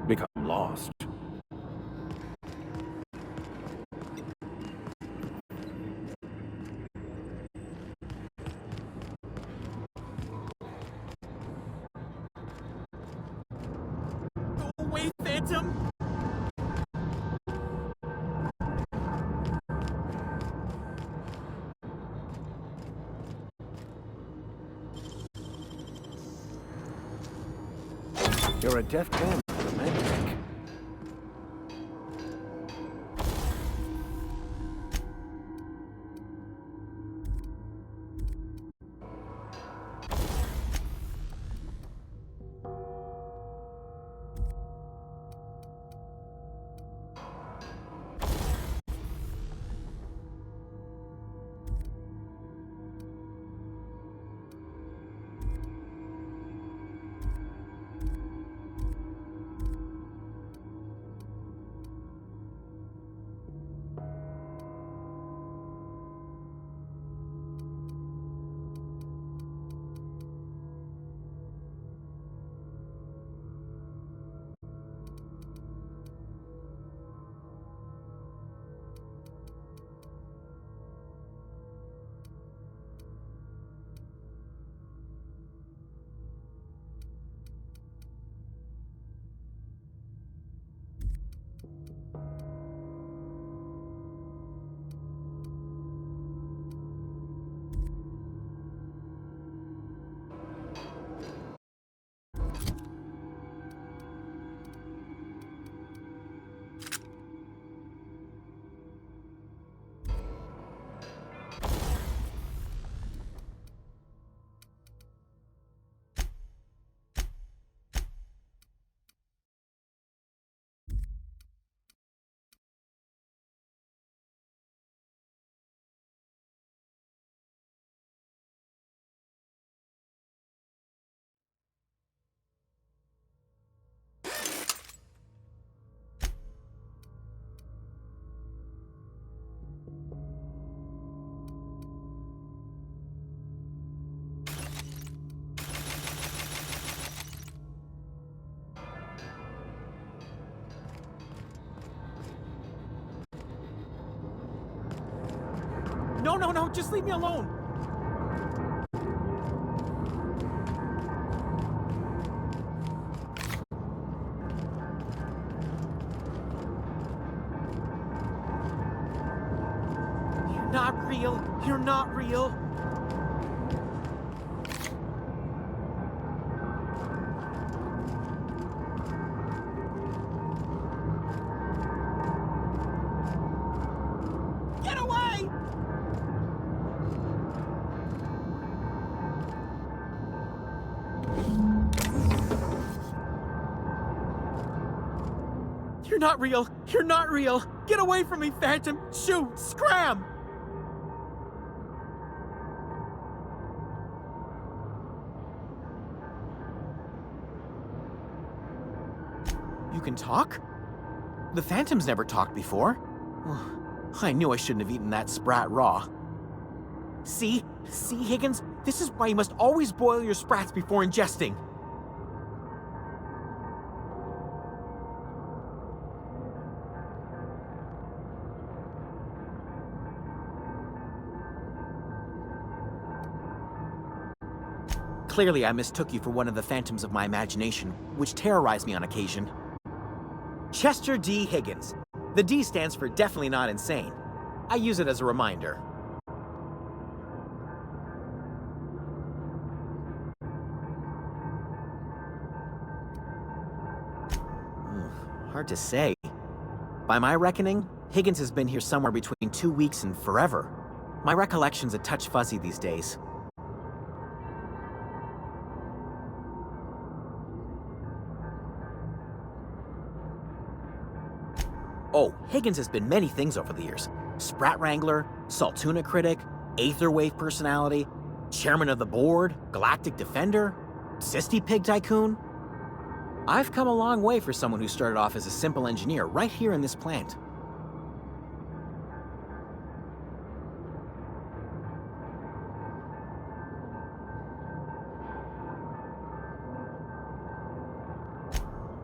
become lost. Go away, Phantom! You're a deft hand for the magic. No, no, no, just leave me alone! You're not real! You're not real! Get away! You're not real! You're not real! Get away from me, Phantom! Shoot! Scram! You can talk? The Phantom's never talked before. I knew I shouldn't have eaten that sprat raw. See? See, Higgins? This is why you must always boil your sprats before ingesting. Clearly, I mistook you for one of the phantoms of my imagination, which terrorized me on occasion. Chester D. Higgins. The D stands for definitely not insane. I use it as a reminder. Hard to say. By my reckoning, Higgins has been here somewhere between 2 weeks and forever. My recollection's a touch fuzzy these days. Oh, Higgins has been many things over the years. Sprat Wrangler, Saltuna Critic, Aetherwave Personality, Chairman of the Board, Galactic Defender, Sisty Pig Tycoon. I've come a long way for someone who started off as a simple engineer right here in this plant.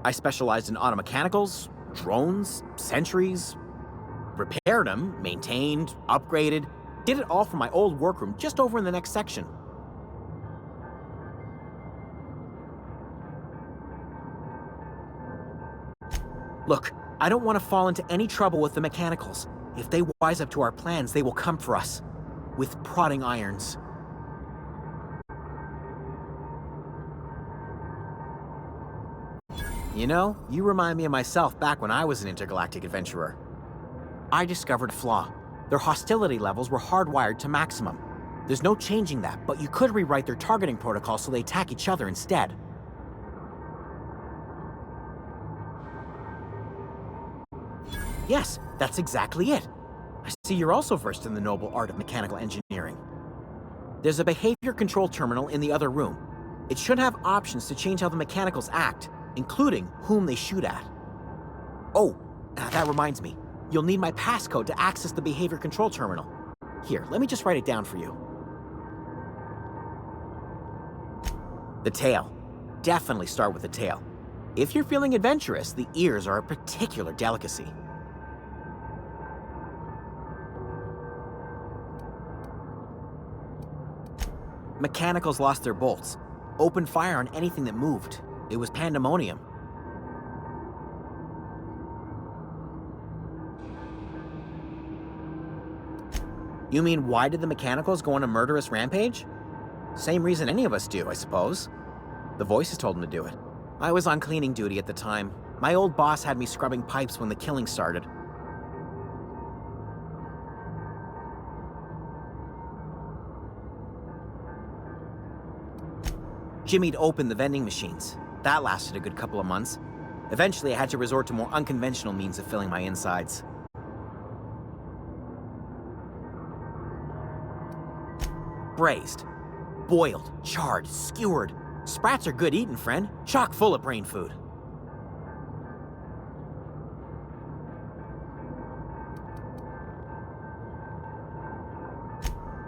I specialized in automechanicals, drones, sentries, repaired them, maintained, upgraded, did it all from my old workroom just over in the next section. Look, I don't want to fall into any trouble with the mechanicals. If they wise up to our plans, they will come for us. With prodding irons. You know, you remind me of myself back when I was an intergalactic adventurer. I discovered a flaw. Their hostility levels were hardwired to maximum. There's no changing that, but you could rewrite their targeting protocol so they attack each other instead. Yes, that's exactly it. I see you're also versed in the noble art of mechanical engineering. There's a behavior control terminal in the other room. It should have options to change how the mechanicals act, including whom they shoot at. Oh, that reminds me. You'll need my passcode to access the behavior control terminal. Here, let me just write it down for you. The tail. Definitely start with the tail. If you're feeling adventurous, the ears are a particular delicacy. Mechanicals lost their bolts. Opened fire on anything that moved. It was pandemonium. You mean, why did the mechanicals go on a murderous rampage? Same reason any of us do, I suppose. The voices told them to do it. I was on cleaning duty at the time. My old boss had me scrubbing pipes when the killing started. Jimmy'd opened the vending machines. That lasted a good couple of months. Eventually, I had to resort to more unconventional means of filling my insides. Braised, boiled, charred, skewered. Sprats are good eating, friend. Chock full of brain food.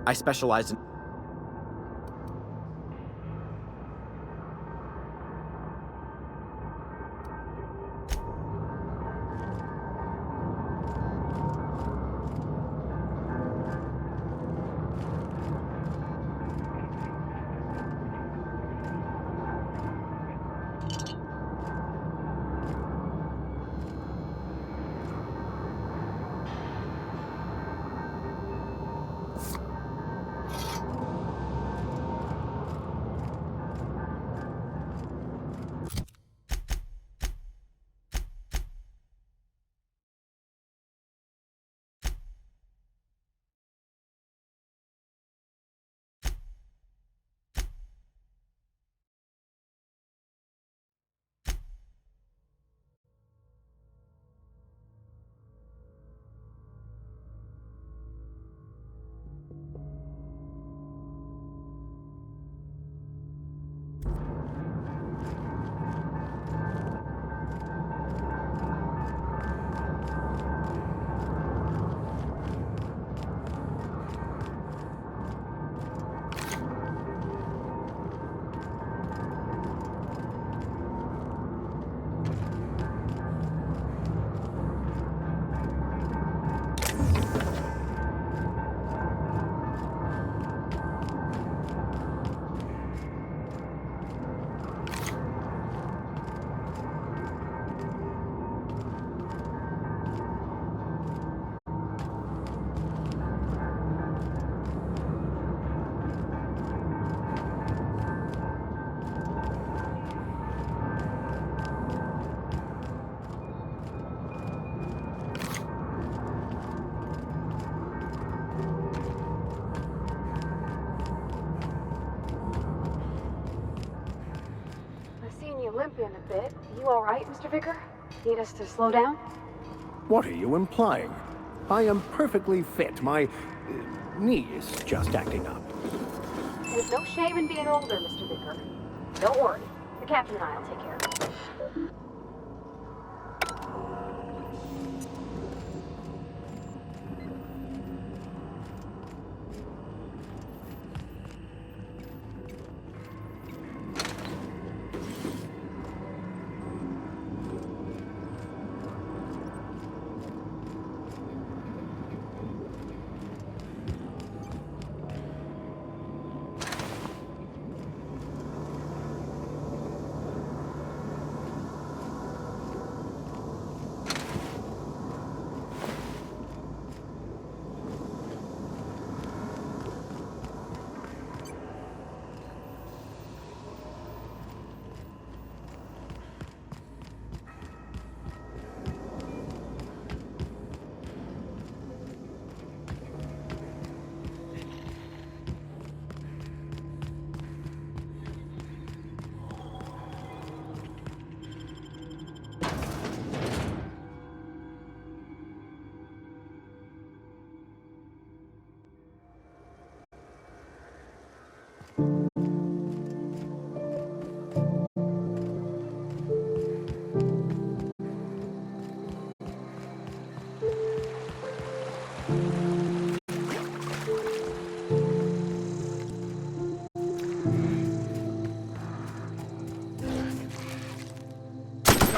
I specialized in limping a bit. You all right, Mr. Vicker? Need us to slow down? What are you implying? I am perfectly fit. My knee is just acting up. There's no shame in being older, Mr. Vicker. Don't worry. The captain and I will take care of it.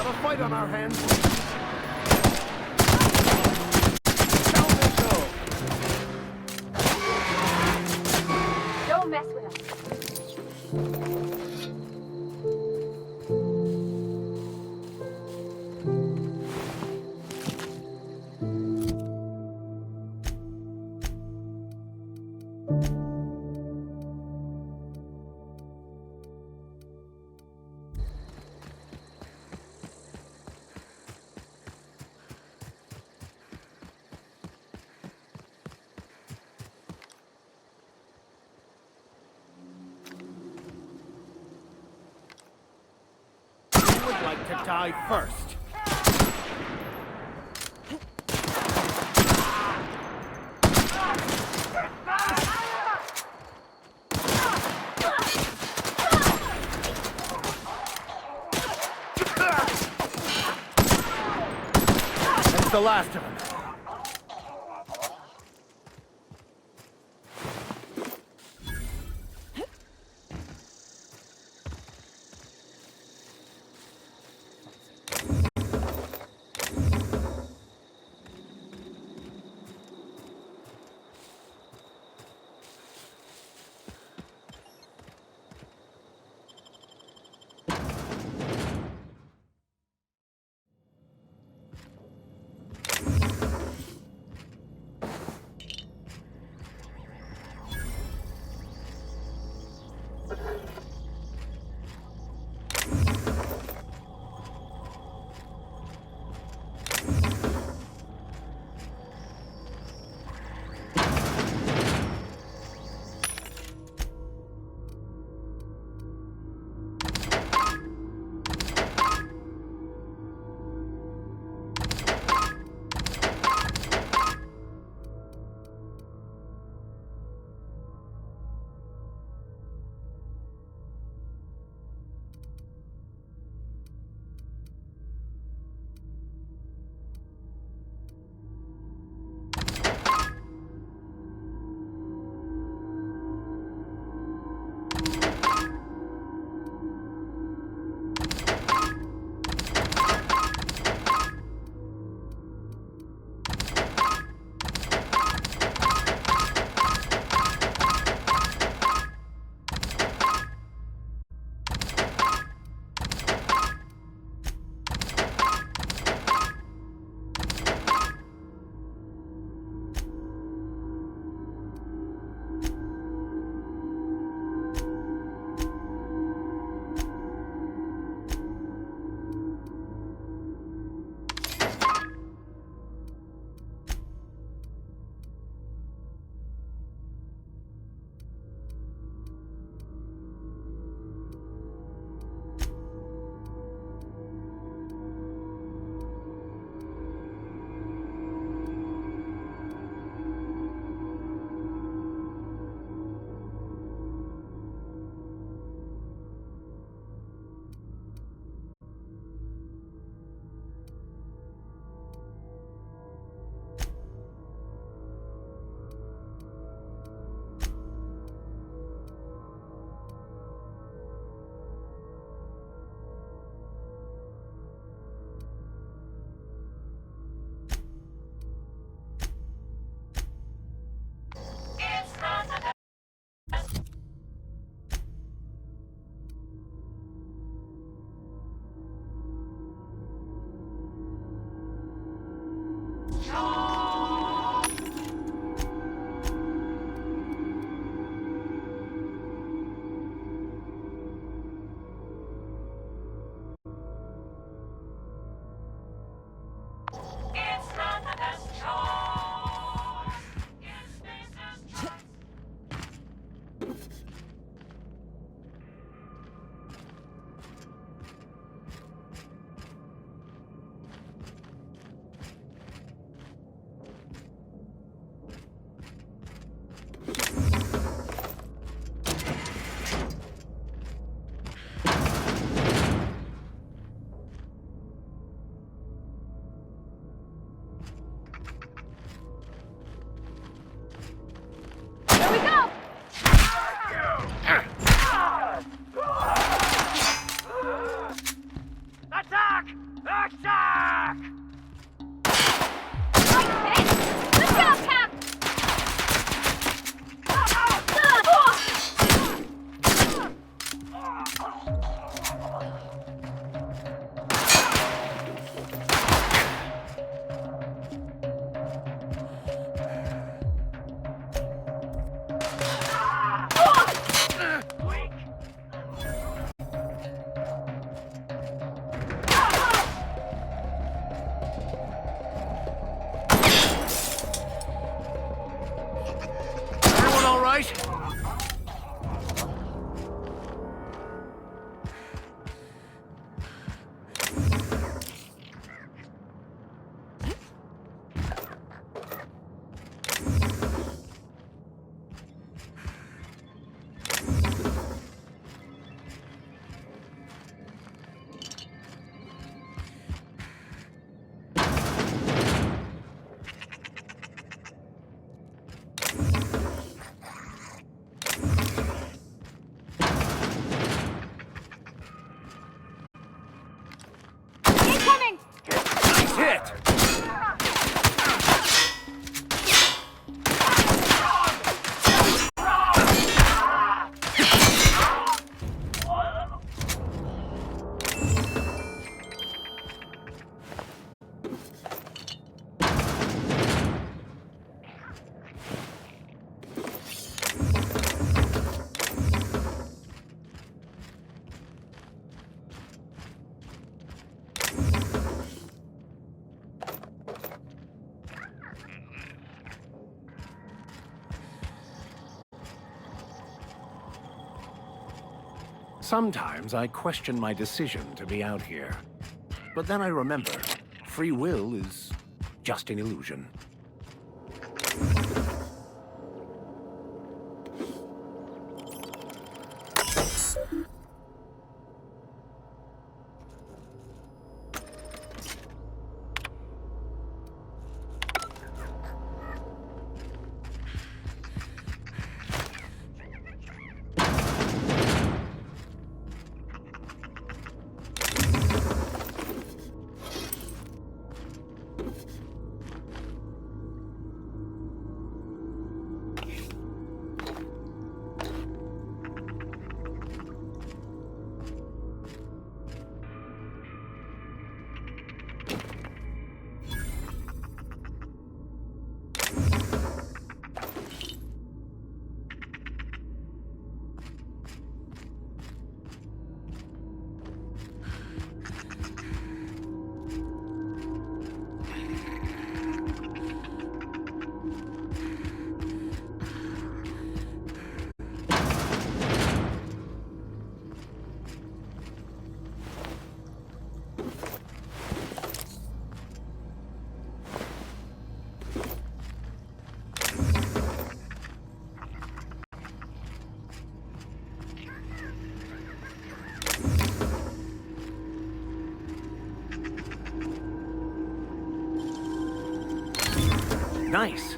a fight on our hands. Down they go. Don't mess with us. Would like to die first. That's the last of them. Good job, Cap! Everyone all right? Incoming! Nice hit! Sometimes I question my decision to be out here. But then I remember, free will is just an illusion. Nice.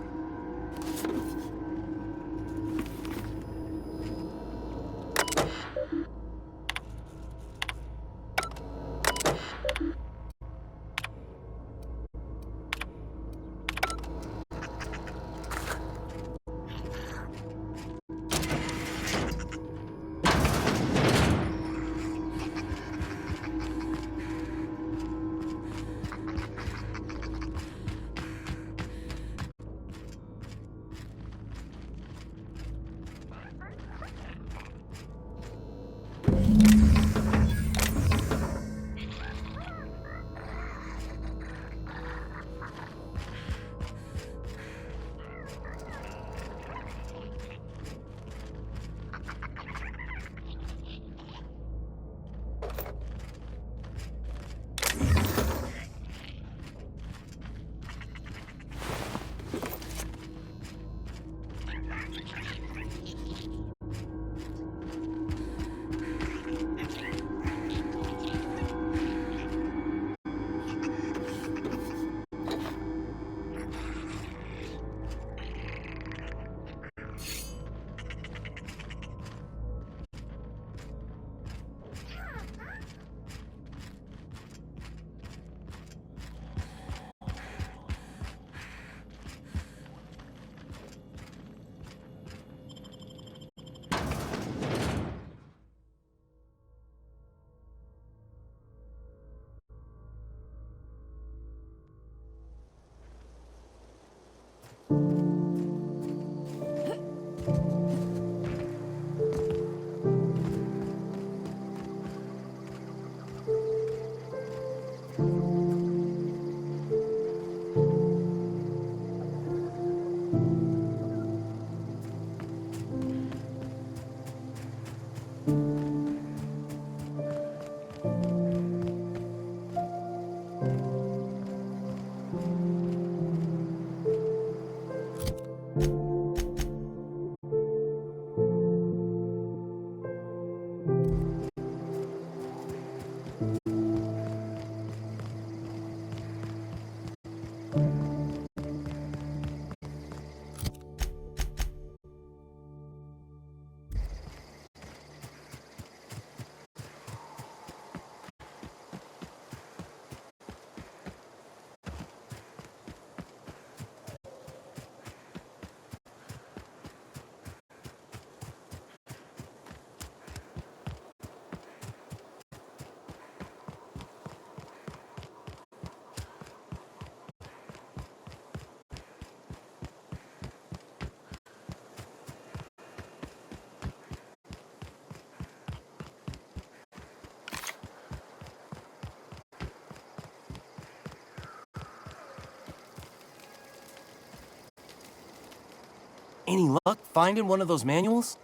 Any luck finding one of those manuals?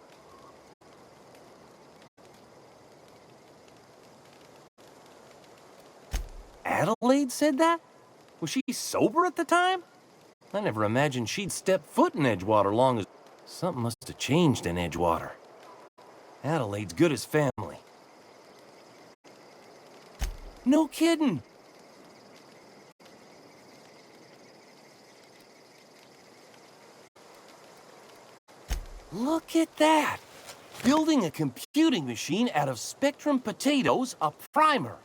Adelaide said that? Was she sober at the time? I never imagined she'd step foot in Edgewater long as... Something must have changed in Edgewater. Adelaide's good as family. No kidding! Look at that! Building a computing machine out of Spectrum potatoes, a primer.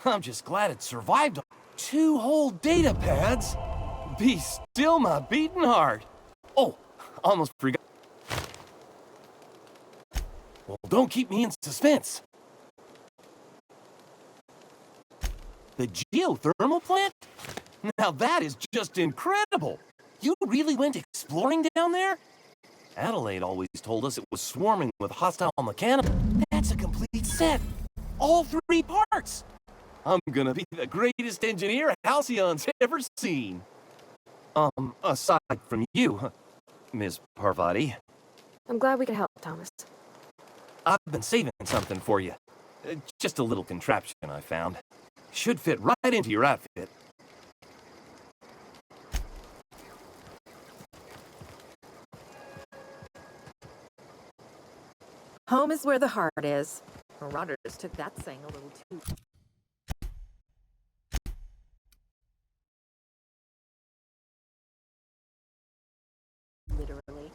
I'm just glad it survived 2 whole data pads. Be still my beating heart. Oh, almost forgot. Well, don't keep me in suspense. The geothermal plant? Now that is just incredible. You really went exploring down there? Adelaide always told us it was swarming with hostile mechanical. That's a complete set. All 3 parts. I'm gonna be the greatest engineer Halcyon's ever seen. Aside from you, Ms. Parvati. I'm glad we could help, Thomas. I've been saving something for you. Just a little contraption I found. Should fit right into your outfit. Home is where the heart is. Marauders took that saying a little too... literally.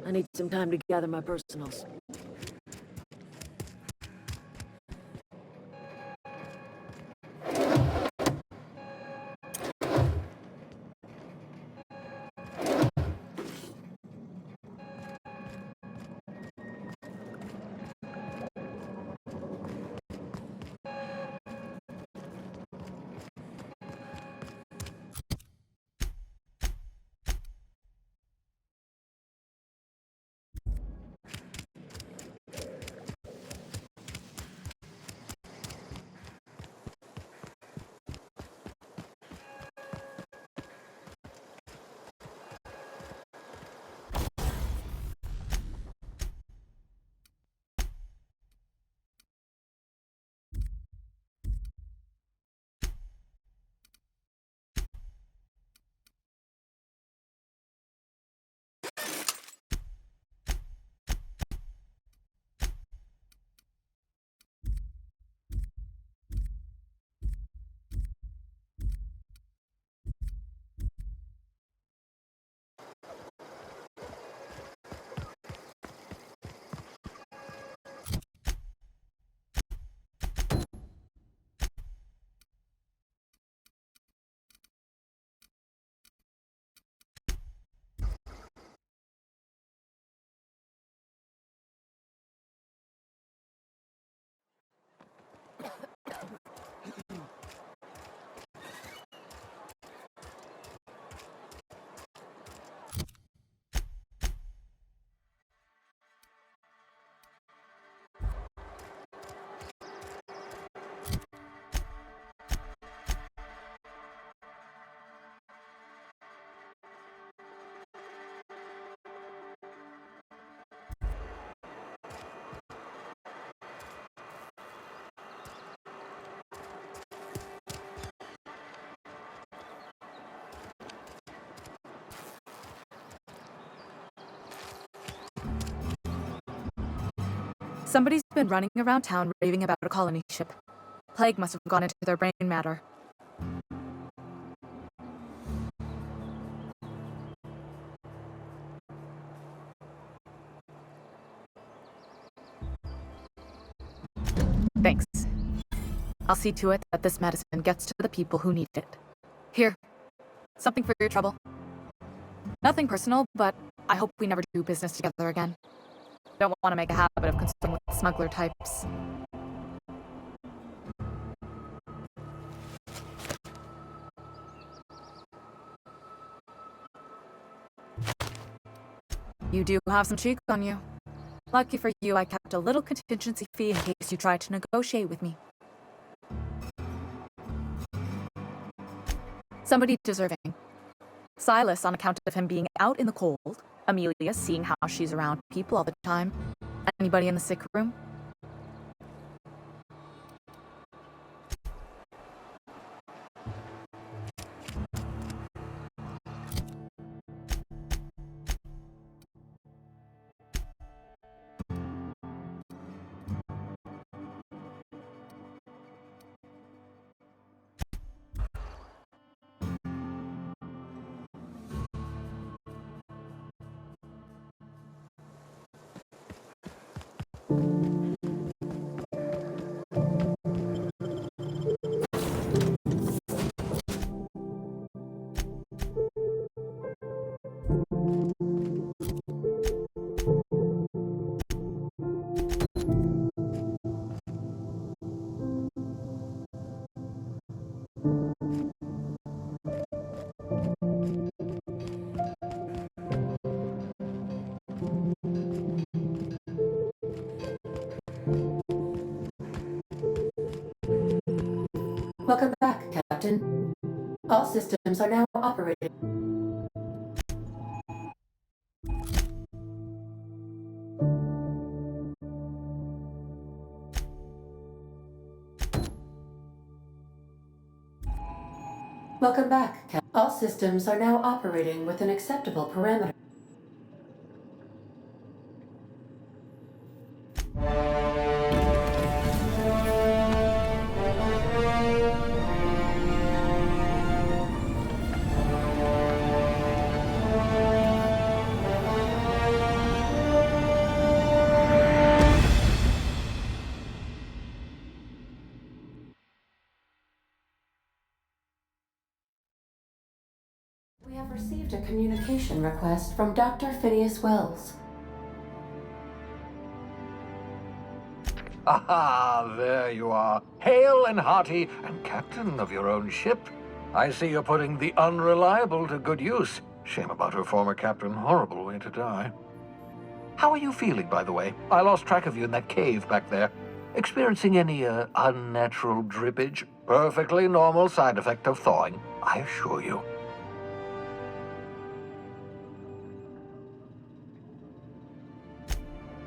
I need some time to gather my personals. Somebody's been running around town raving about a colony ship. Plague must have gone into their brain matter. Thanks. I'll see to it that this medicine gets to the people who need it. Here, something for your trouble. Nothing personal, but I hope we never do business together again. Don't want to make a habit of concern with smuggler types. You do have some cheek on you. Lucky for you, I kept a little contingency fee in case you tried to negotiate with me. Somebody deserving. Silas on account of him being out in the cold. Amelia seeing how she's around people all the time. Anybody in the sick room? Welcome back, Captain. All systems are now operating. Welcome back, Captain. All systems are now operating with an acceptable parameter. We have received a communication request from Dr. Phineas Wells. Aha, there you are. Hale and hearty, and captain of your own ship. I see you're putting the unreliable to good use. Shame about her former captain. Horrible way to die. How are you feeling, by the way? I lost track of you in that cave back there. Experiencing any, unnatural drippage? Perfectly normal side effect of thawing, I assure you.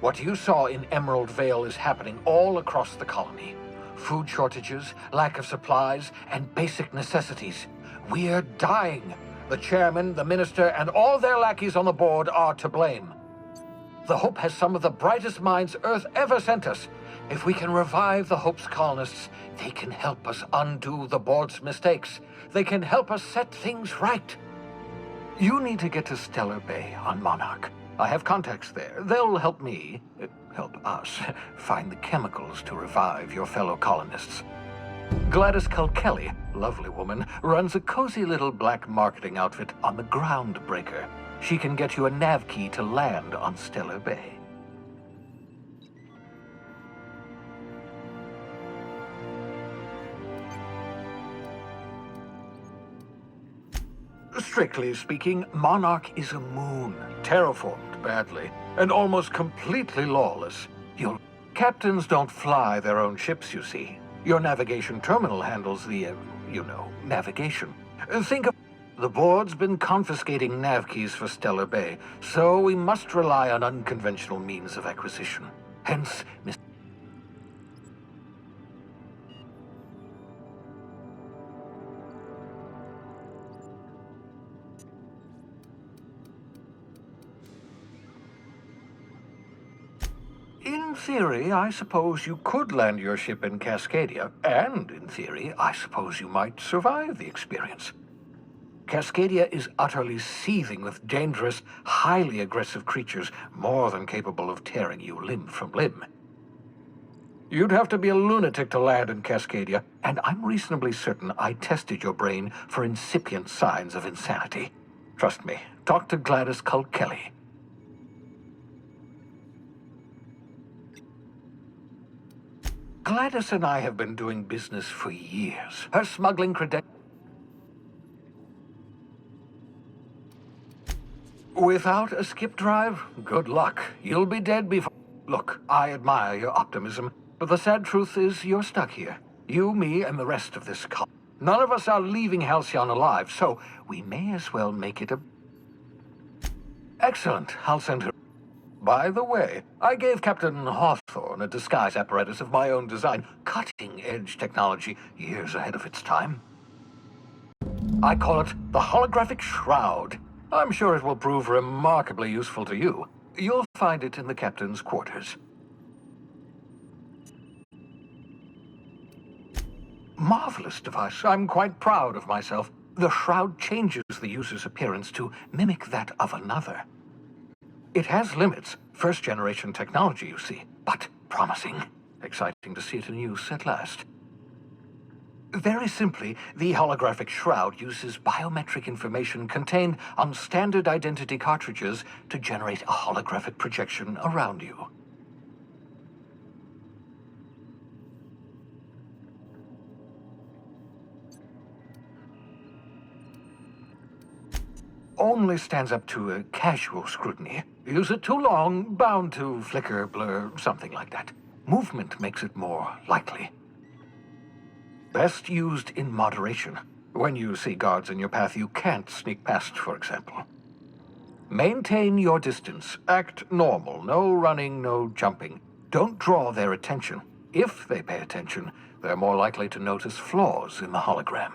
What you saw in Emerald Vale is happening all across the colony. Food shortages, lack of supplies, and basic necessities. We're dying. The chairman, the minister, and all their lackeys on the board are to blame. The Hope has some of the brightest minds Earth ever sent us. If we can revive the Hope's colonists, they can help us undo the board's mistakes. They can help us set things right. You need to get to Stellar Bay on Monarch. I have contacts there. They'll help me, help us, find the chemicals to revive your fellow colonists. Gladys Kelly, lovely woman, runs a cozy little black marketing outfit on the Groundbreaker. She can get you a nav key to land on Stellar Bay. Strictly speaking, Monarch is a moon, terraformed badly, and almost completely lawless. Captains don't fly their own ships, you see. Your navigation terminal handles the, navigation. Think of... The board's been confiscating nav keys for Stellar Bay, so we must rely on unconventional means of acquisition. Hence, In theory, I suppose you could land your ship in Cascadia, and in theory, I suppose you might survive the experience. Cascadia is utterly seething with dangerous, highly aggressive creatures, more than capable of tearing you limb from limb. You'd have to be a lunatic to land in Cascadia, and I'm reasonably certain I tested your brain for incipient signs of insanity. Trust me, talk to Gladys Kelly. Gladys and I have been doing business for years. Her smuggling credentials... Without a skip drive, good luck. You'll be dead before... Look, I admire your optimism, but the sad truth is you're stuck here. You, me, and the rest of this colony. None of us are leaving Halcyon alive, so we may as well make it a... Excellent. I'll send her... By the way, I gave Captain Hawthorne a disguise apparatus of my own design, cutting-edge technology years ahead of its time. I call it the Holographic Shroud. I'm sure it will prove remarkably useful to you. You'll find it in the captain's quarters. Marvelous device. I'm quite proud of myself. The shroud changes the user's appearance to mimic that of another. It has limits. First-generation technology, you see, but promising. Exciting to see it in use at last. Very simply, the holographic shroud uses biometric information contained on standard identity cartridges to generate a holographic projection around you. Only stands up to a casual scrutiny. Use it too long, bound to flicker, blur, something like that. Movement makes it more likely. Best used in moderation. When you see guards in your path you can't sneak past, for example. Maintain your distance. Act normal. No running, no jumping. Don't draw their attention. If they pay attention, they're more likely to notice flaws in the hologram.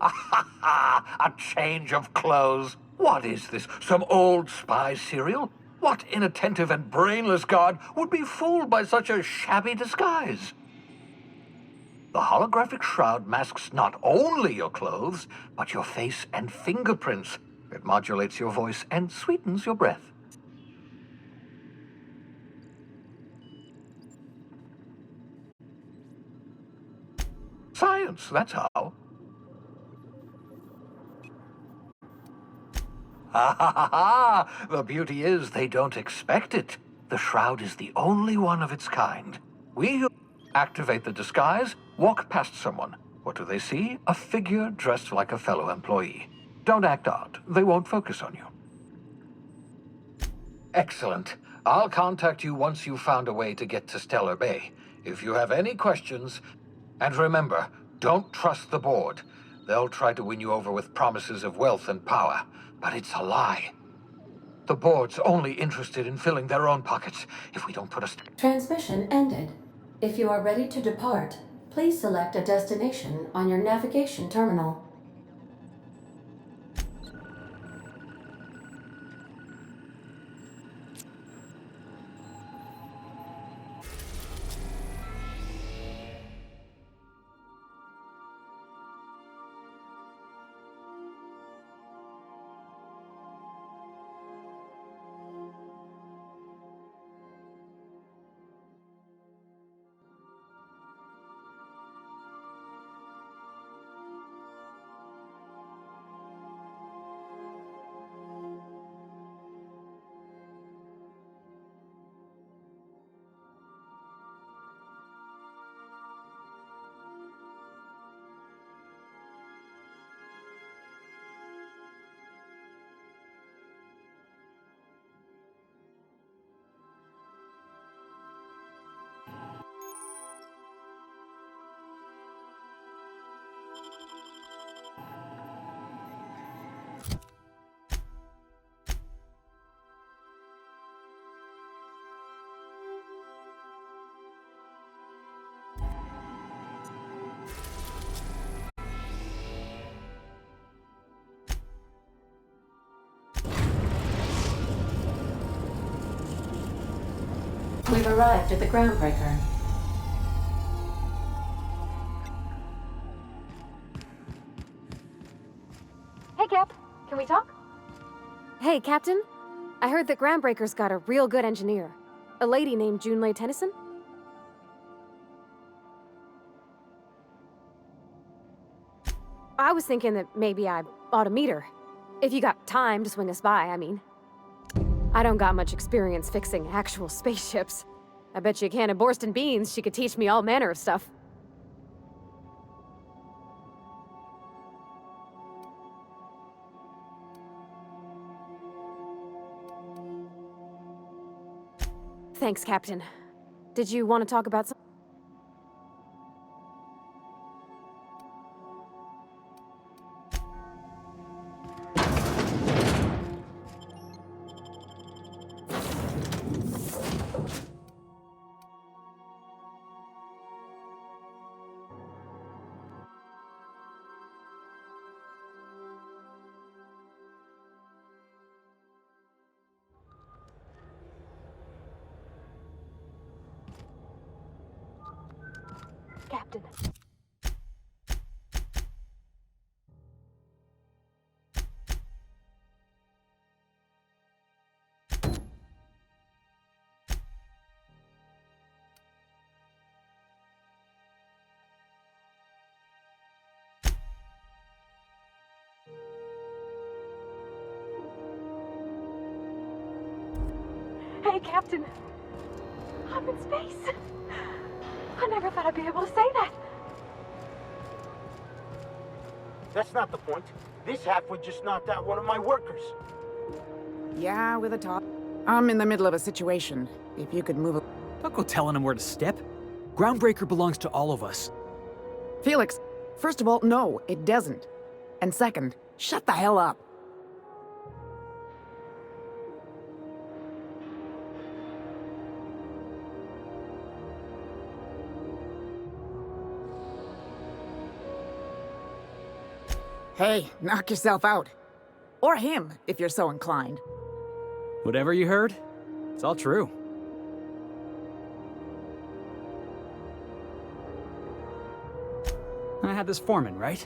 A change of clothes. What is this? Some old spy serial? What inattentive and brainless guard would be fooled by such a shabby disguise? The holographic shroud masks not only your clothes, but your face and fingerprints. It modulates your voice and sweetens your breath. Science, that's how. Ha ha ha ha! The beauty is they don't expect it. The shroud is the only one of its kind. We activate the disguise, walk past someone. What do they see? A figure dressed like a fellow employee. Don't act odd. They won't focus on you. Excellent. I'll contact you once you've found a way to get to Stellar Bay. If you have any questions... And remember, don't trust the board. They'll try to win you over with promises of wealth and power. But it's a lie. The board's only interested in filling their own pockets. If we don't put us... Transmission ended. If you are ready to depart, please select a destination on your navigation terminal. We've arrived at the groundbreaker. Hey, Cap. Can we talk? Hey, Captain. I heard that Groundbreaker's got a real good engineer. A lady named Junlei Tennyson? I was thinking that maybe I ought to meet her. If you got time to swing us by, I mean. I don't got much experience fixing actual spaceships. I bet you a can of Borston beans she could teach me all manner of stuff. Thanks, Captain. Did you want to talk about something? Captain. Hey, Captain. I'm in space. I never thought I'd be able to say that. That's not the point. This halfwit just knocked out one of my workers. Yeah, with a top. I'm in the middle of a situation. If you could move a... Don't go telling him where to step. Groundbreaker belongs to all of us. Felix, first of all, no, it doesn't. And second, shut the hell up. Hey, knock yourself out. Or him, if you're so inclined. Whatever you heard, it's all true. I had this foreman, right?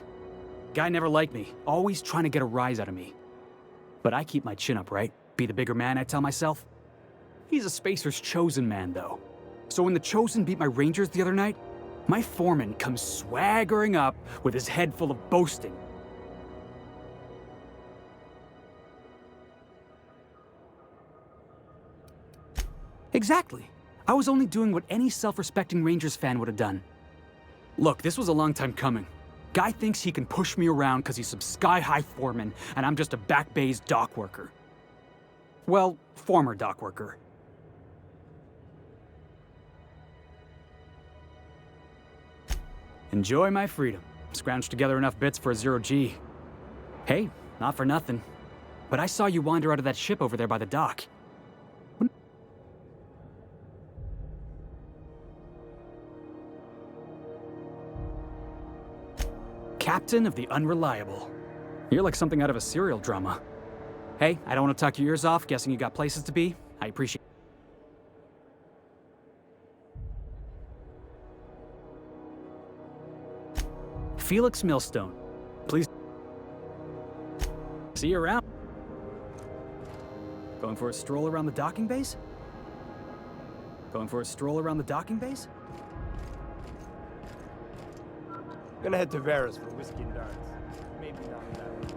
Guy never liked me, always trying to get a rise out of me. But I keep my chin up, right? Be the bigger man, I tell myself. He's a Spacer's chosen man, though. So when the Chosen beat my Rangers the other night, my foreman comes swaggering up with his head full of boasting. Exactly. I was only doing what any self-respecting Rangers fan would have done. Look, this was a long time coming. Guy thinks he can push me around because he's some sky-high foreman, and I'm just a back bay's dock worker. Well, former dock worker. Enjoy my freedom. Scrounged together enough bits for a 0G. Hey, not for nothing. But I saw you wander out of that ship over there by the dock. Captain of the Unreliable. You're like something out of a serial drama. Hey, I don't want to talk your ears off, guessing you got places to be. I appreciate it. Felix Millstone. Please. See you around. Going for a stroll around the docking bays? Going for a stroll around the docking bays? Gonna head to Vera's for whiskey and darts. Maybe not that one.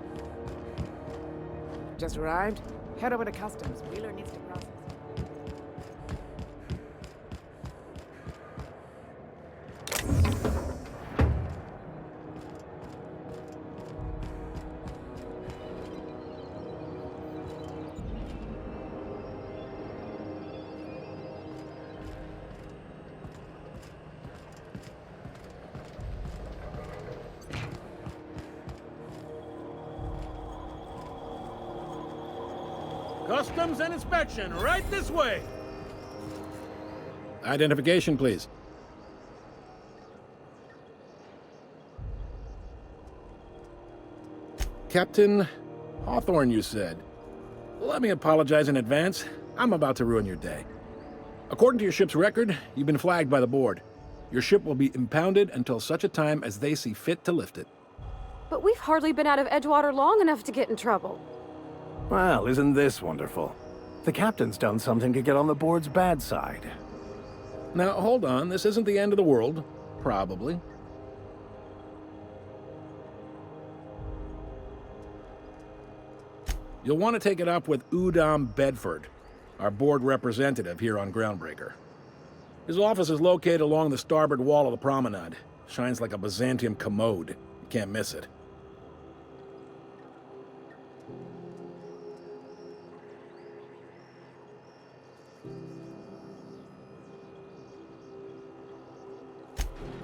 Just arrived? Head over to customs. Wheeler needs to process. Customs and inspection, right this way! Identification, please. Captain Hawthorne, you said. Let me apologize in advance. I'm about to ruin your day. According to your ship's record, you've been flagged by the board. Your ship will be impounded until such a time as they see fit to lift it. But we've hardly been out of Edgewater long enough to get in trouble. Well, isn't this wonderful? The captain's done something to get on the board's bad side. Now, hold on. This isn't the end of the world. Probably. You'll want to take it up with Udom Bedford, our board representative here on Groundbreaker. His office is located along the starboard wall of the promenade. Shines like a Byzantium commode. You can't miss it.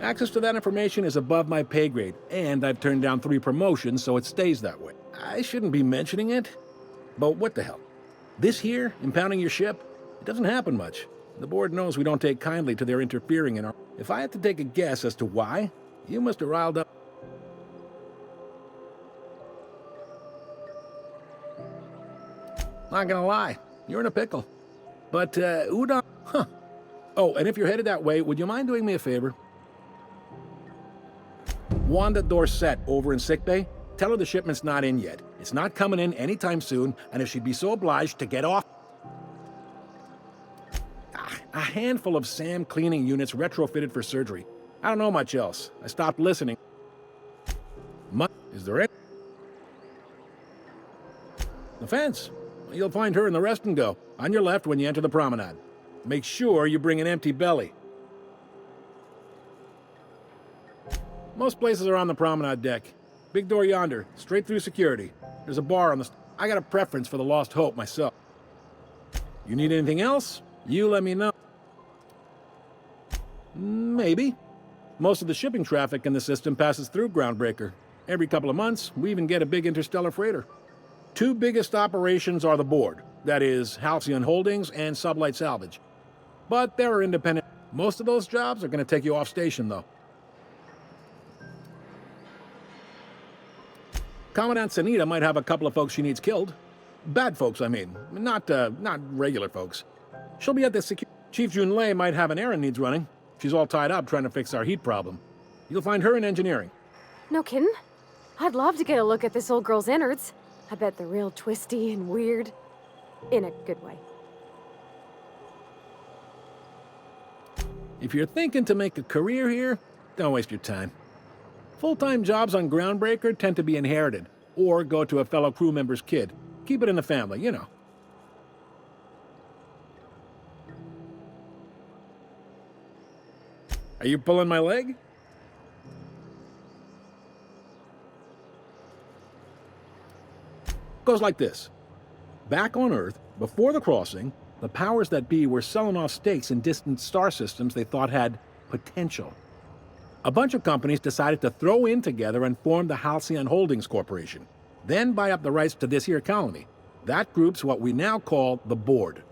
Access to that information is above my pay grade, and I've turned down 3 promotions, so it stays that way. I shouldn't be mentioning it, but what the hell? This here, impounding your ship, it doesn't happen much. The board knows we don't take kindly to their interfering in our... If I had to take a guess as to why, you must have riled up... Not gonna lie, you're in a pickle. But, Udon... Huh. Oh, and if you're headed that way, would you mind doing me a favor? Wanda Dorset over in sickbay, tell her the shipment's not in yet. It's not coming in anytime soon, and if she'd be so obliged to get off... A handful of SAM cleaning units retrofitted for surgery. I don't know much else. I stopped listening. Is there it? The fence. You'll find her in the rest and go, on your left when you enter the promenade. Make sure you bring an empty belly. Most places are on the promenade deck. Big door yonder, straight through security. There's a bar on the... I got a preference for the Lost Hope myself. You need anything else? You let me know. Maybe. Most of the shipping traffic in the system passes through Groundbreaker. Every couple of months, we even get a big interstellar freighter. 2 biggest operations are the board. That is, Halcyon Holdings and Sublight Salvage. But there are independent... Most of those jobs are going to take you off station, though. Commandant Sanita might have a couple of folks she needs killed. Bad folks, I mean. Not regular folks. She'll be at the Chief Junlei might have an errand needs running. She's all tied up trying to fix our heat problem. You'll find her in engineering. No kidding? I'd love to get a look at this old girl's innards. I bet they're real twisty and weird. In a good way. If you're thinking to make a career here, don't waste your time. Full-time jobs on Groundbreaker tend to be inherited, or go to a fellow crew member's kid. Keep it in the family, you know. Are you pulling my leg? Goes like this. Back on Earth, before the crossing, the powers that be were selling off stakes in distant star systems they thought had potential. A bunch of companies decided to throw in together and form the Halcyon Holdings Corporation, then buy up the rights to this here colony. That group's what we now call the Board.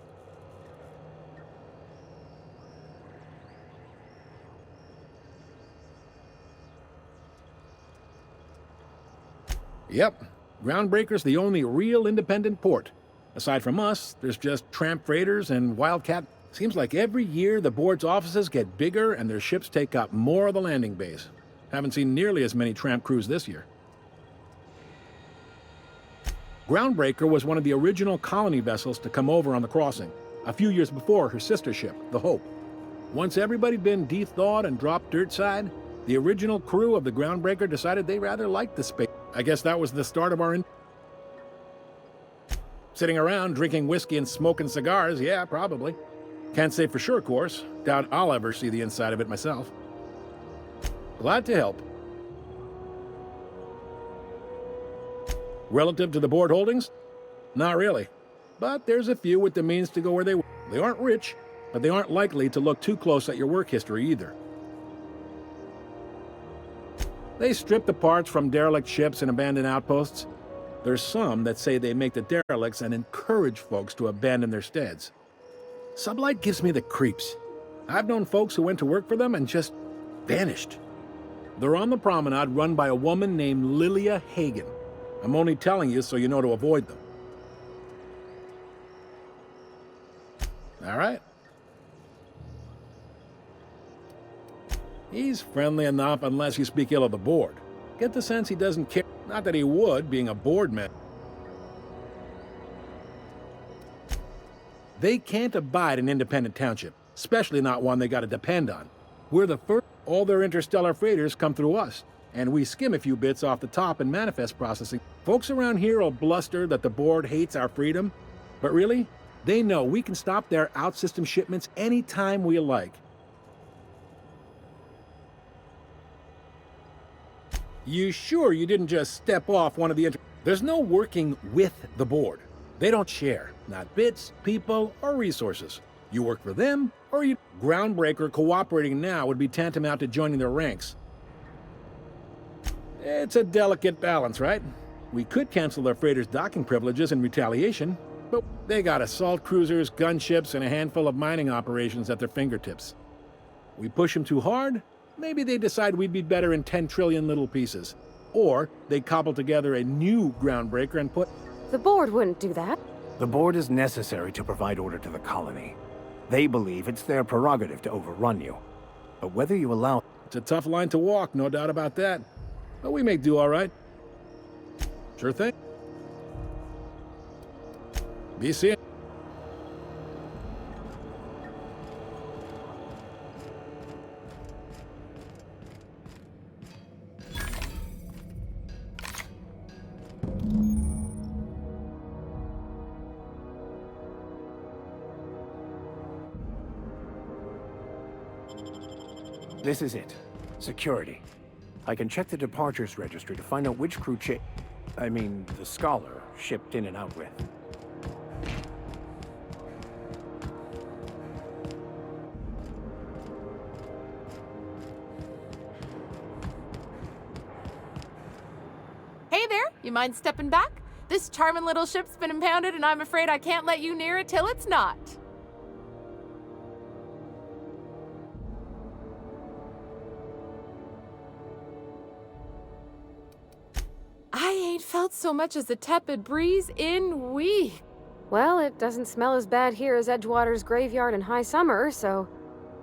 Yep, Groundbreaker's the only real independent port. Aside from us, there's just tramp freighters and Wildcat. Seems like every year the board's offices get bigger and their ships take up more of the landing base. Haven't seen nearly as many tramp crews this year. Groundbreaker was one of the original colony vessels to come over on the crossing, a few years before her sister ship, the Hope. Once everybody'd been de-thawed and dropped dirt side, the original crew of the Groundbreaker decided they rather liked the space. I guess that was the start of our... Sitting around, drinking whiskey and smoking cigars, yeah, probably. Can't say for sure, of course. Doubt I'll ever see the inside of it myself. Glad to help. Relative to the board holdings? Not really. But there's a few with the means to go where they... They aren't rich, but they aren't likely to look too close at your work history either. They strip the parts from derelict ships and abandoned outposts. There's some that say they make the derelicts and encourage folks to abandon their steads. Sublight gives me the creeps. I've known folks who went to work for them and just vanished. They're on the promenade run by a woman named Lilia Hagen. I'm only telling you so you know to avoid them. All right. He's friendly enough unless you speak ill of the board. Get the sense he doesn't care. Not that he would, being a board member. They can't abide an independent township, especially not one they gotta depend on. We're the first. All their interstellar freighters come through us, and we skim a few bits off the top in manifest processing. Folks around here will bluster that the board hates our freedom, but really, they know we can stop their out-system shipments anytime we like. You sure you didn't just step off one of the... There's no working with the board. They don't share, not bits, people, or resources. You work for them, or you... Groundbreaker cooperating now would be tantamount to joining their ranks. It's a delicate balance, right? We could cancel their freighters' docking privileges in retaliation, but they got assault cruisers, gunships, and a handful of mining operations at their fingertips. We push them too hard, maybe they decide we'd be better in 10 trillion little pieces. Or they cobble together a new Groundbreaker and put... The board wouldn't do that. The board is necessary to provide order to the colony. They believe it's their prerogative to overrun you. But whether you allow... It's a tough line to walk, no doubt about that. But we may do all right. Sure thing. Be seeing. This is it. Security. I can check the departures registry to find out which crew the Scholar shipped in and out with. Hey there, you mind stepping back? This charming little ship's been impounded and I'm afraid I can't let you near it till it's not. I ain't felt so much as a tepid breeze in weeks. Well, it doesn't smell as bad here as Edgewater's graveyard in high summer, so...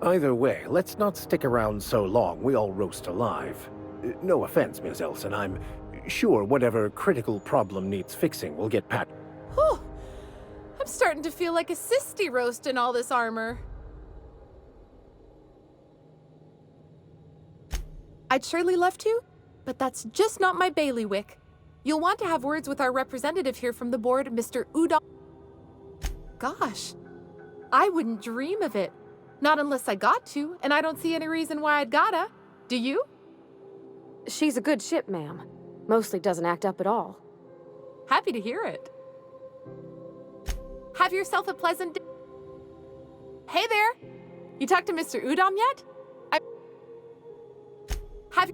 Either way, let's not stick around so long we all roast alive. No offense, Ms. Elson, I'm sure whatever critical problem needs fixing will get pat... Whew. I'm starting to feel like a sisty roast in all this armor. I'd surely love to, but that's just not my bailiwick. You'll want to have words with our representative here from the board, Mr. Udon. Gosh, I wouldn't dream of it. Not unless I got to, and I don't see any reason why I'd gotta. Do you? She's a good ship, ma'am. Mostly doesn't act up at all. Happy to hear it. Have yourself a pleasant day. Hey there! You talked to Mr. Udom yet? Have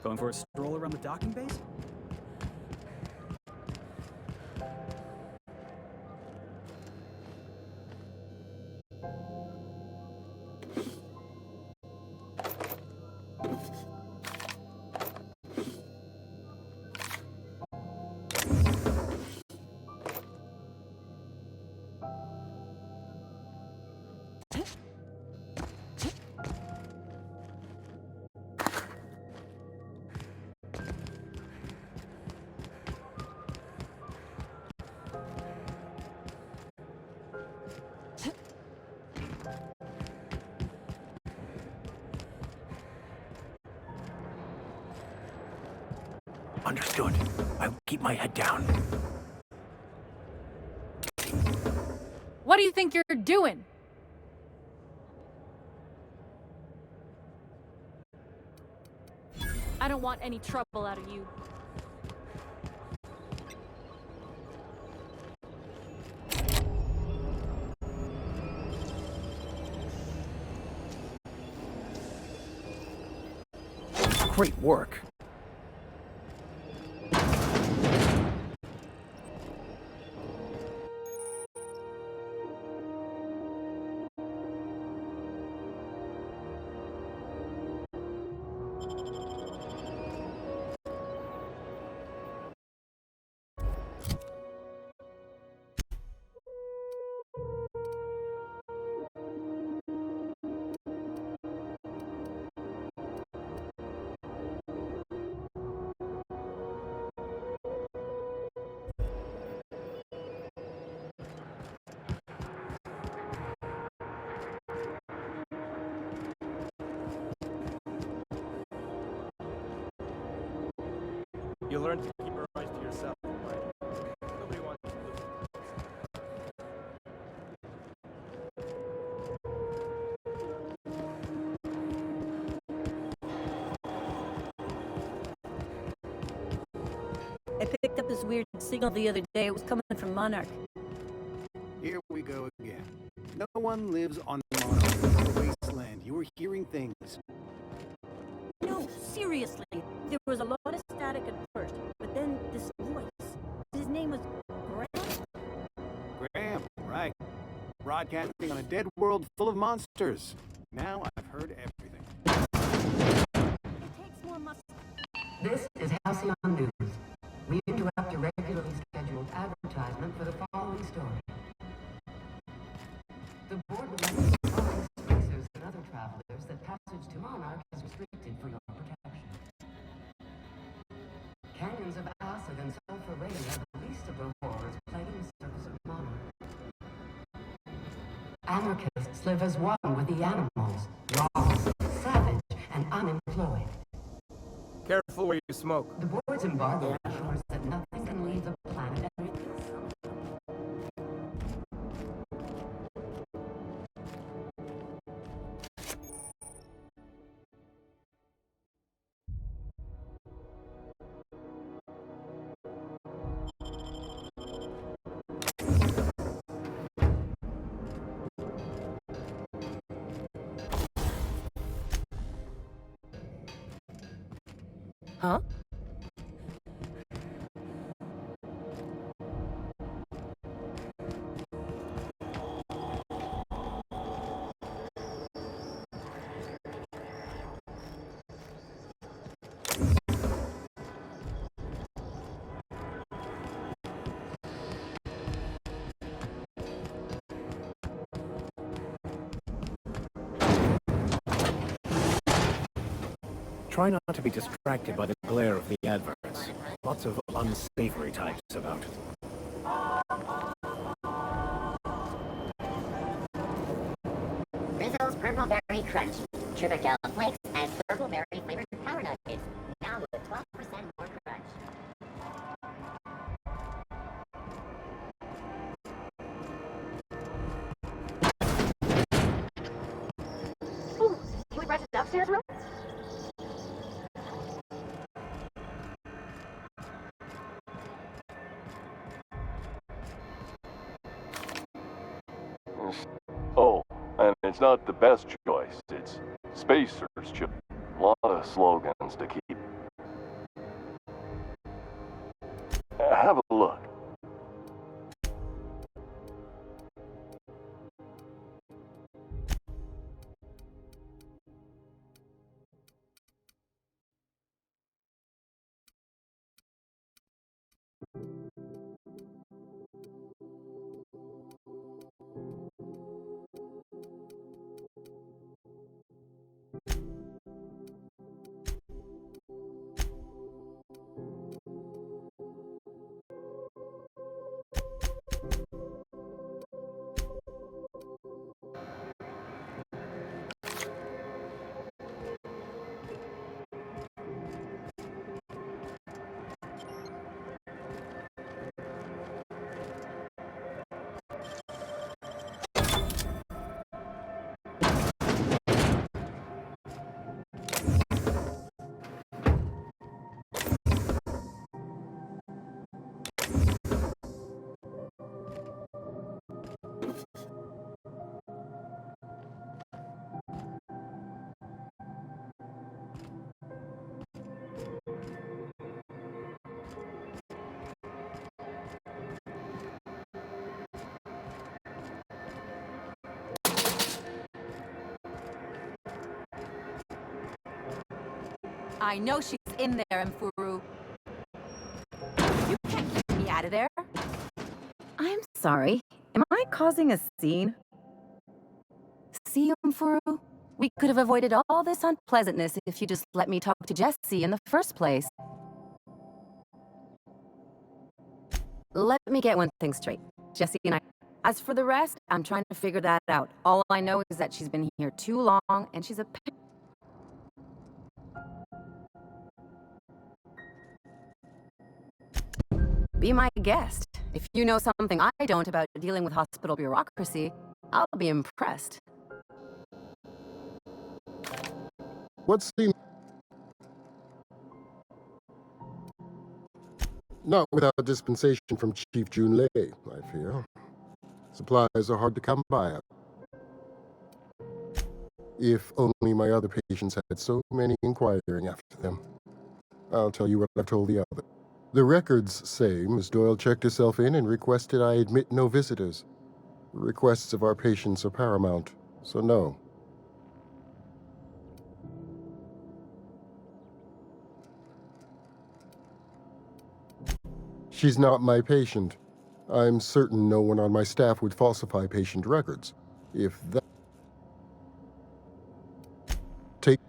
Going for a stroll around the docking base? Understood. I'll keep my head down. What do you think you're doing? don't want any trouble out of you. Great work. You learn to keep your eyes to yourself, right? Nobody wants to lose. I picked up this weird signal the other day. It was coming from Monarch. Here we go again. No one lives on Monarch, the wasteland. You were hearing things. No, seriously. There was a lot of static at first, but then this voice. His name was Graham? Graham, right. Broadcasting on a dead world full of monsters. Now I've heard everything. It takes more muscle. This is Halcyon News. We interrupt a regularly scheduled advertisement for the following story. The board would like to inform spacers and other travelers that passage to Monarch is restricted for your protection. Canyons of acid and sulfur rain are the least of the horrors plaguing the surface of Monarch. Anarchists live as one with the animals, raw, savage, and unemployed. Careful where you smoke. The board's embargo ensures that nothing can leave the planet and replace Huh? Try not to be distracted by the glare of the adverts. Lots of unsavory types about. Rizzo's Purple Berry Crunch, Triple Flakes, and Purple Berry flavored Power Nuggets. Now with 12% more crunch. Ooh, can we rent an upstairs room? Oh, and it's not the best choice. It's Spacer's choice. A lot of slogans to keep. Have a look. I know she's in there, Mfuru. You can't keep me out of there. I'm sorry. Am I causing a scene? See, Mfuru? We could have avoided all this unpleasantness if you just let me talk to Jesse in the first place. Let me get one thing straight. Jesse and I... As for the rest, I'm trying to figure that out. All I know is that she's been here too long, and she's a... Be my guest. If you know something I don't about dealing with hospital bureaucracy, I'll be impressed. What seems... Not without dispensation from Chief Junlei, I fear. Supplies are hard to come by. If only my other patients had so many inquiring after them. I'll tell you what I've told the other. The records say Miss Doyle checked herself in and requested I admit no visitors. The requests of our patients are paramount, so no. She's not my patient. I'm certain no one on my staff would falsify patient records. If that... Take...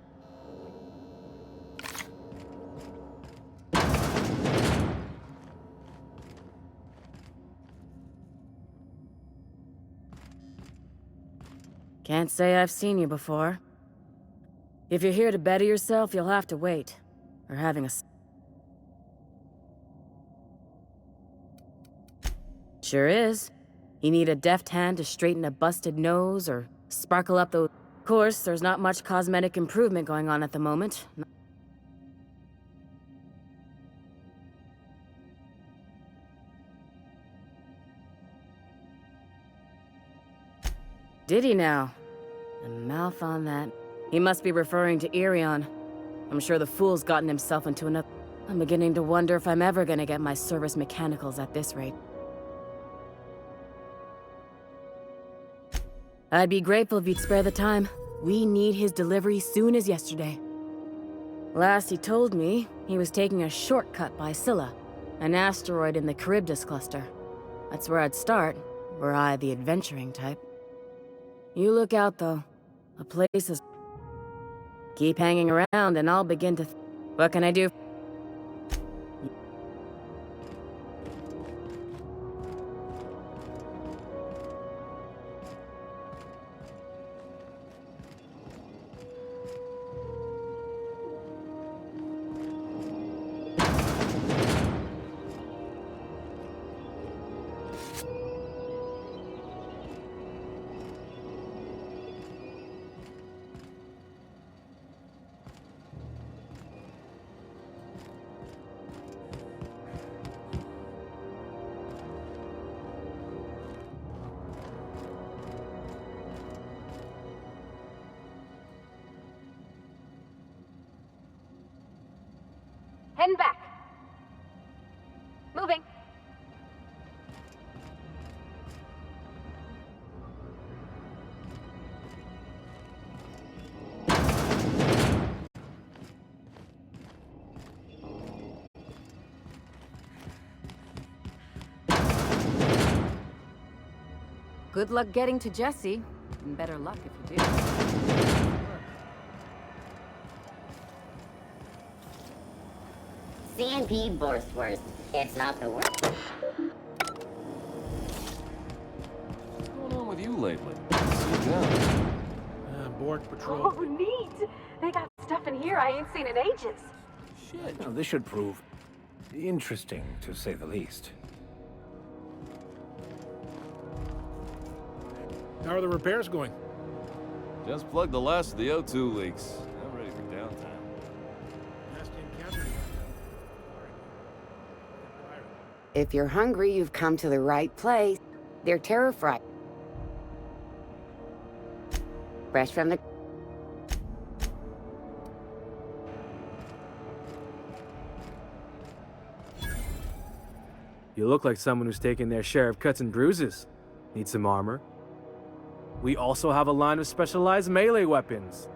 Can't say I've seen you before. If you're here to better yourself, you'll have to wait. Or having a... Sure is. You need a deft hand to straighten a busted nose or sparkle up those... Of course, there's not much cosmetic improvement going on at the moment. Did he now? The mouth on that. He must be referring to Irion. I'm sure the fool's gotten himself into another... I'm beginning to wonder if I'm ever gonna get my service mechanicals at this rate. I'd be grateful if you'd spare the time. We need his delivery soon as yesterday. Last he told me, he was taking a shortcut by Scylla, an asteroid in the Charybdis cluster. That's where I'd start, were I the adventuring type. You look out, though. The place is... Keep hanging around and I'll begin to... What can I do? Heading back. Moving. Good luck getting to Jesse. And better luck if you do. CNP Borstworth. It's not the worst. What's going on with you lately? Sit down. Board patrol. Oh, neat! They got stuff in here I ain't seen in ages. Shit. Now, this should prove interesting, to say the least. How are the repairs going? Just plugged the last of the O2 leaks. I'm ready for downtime. If you're hungry, you've come to the right place. They're terror-fried. Fresh from the... You look like someone who's taken their share of cuts and bruises. Need some armor? We also have a line of specialized melee weapons.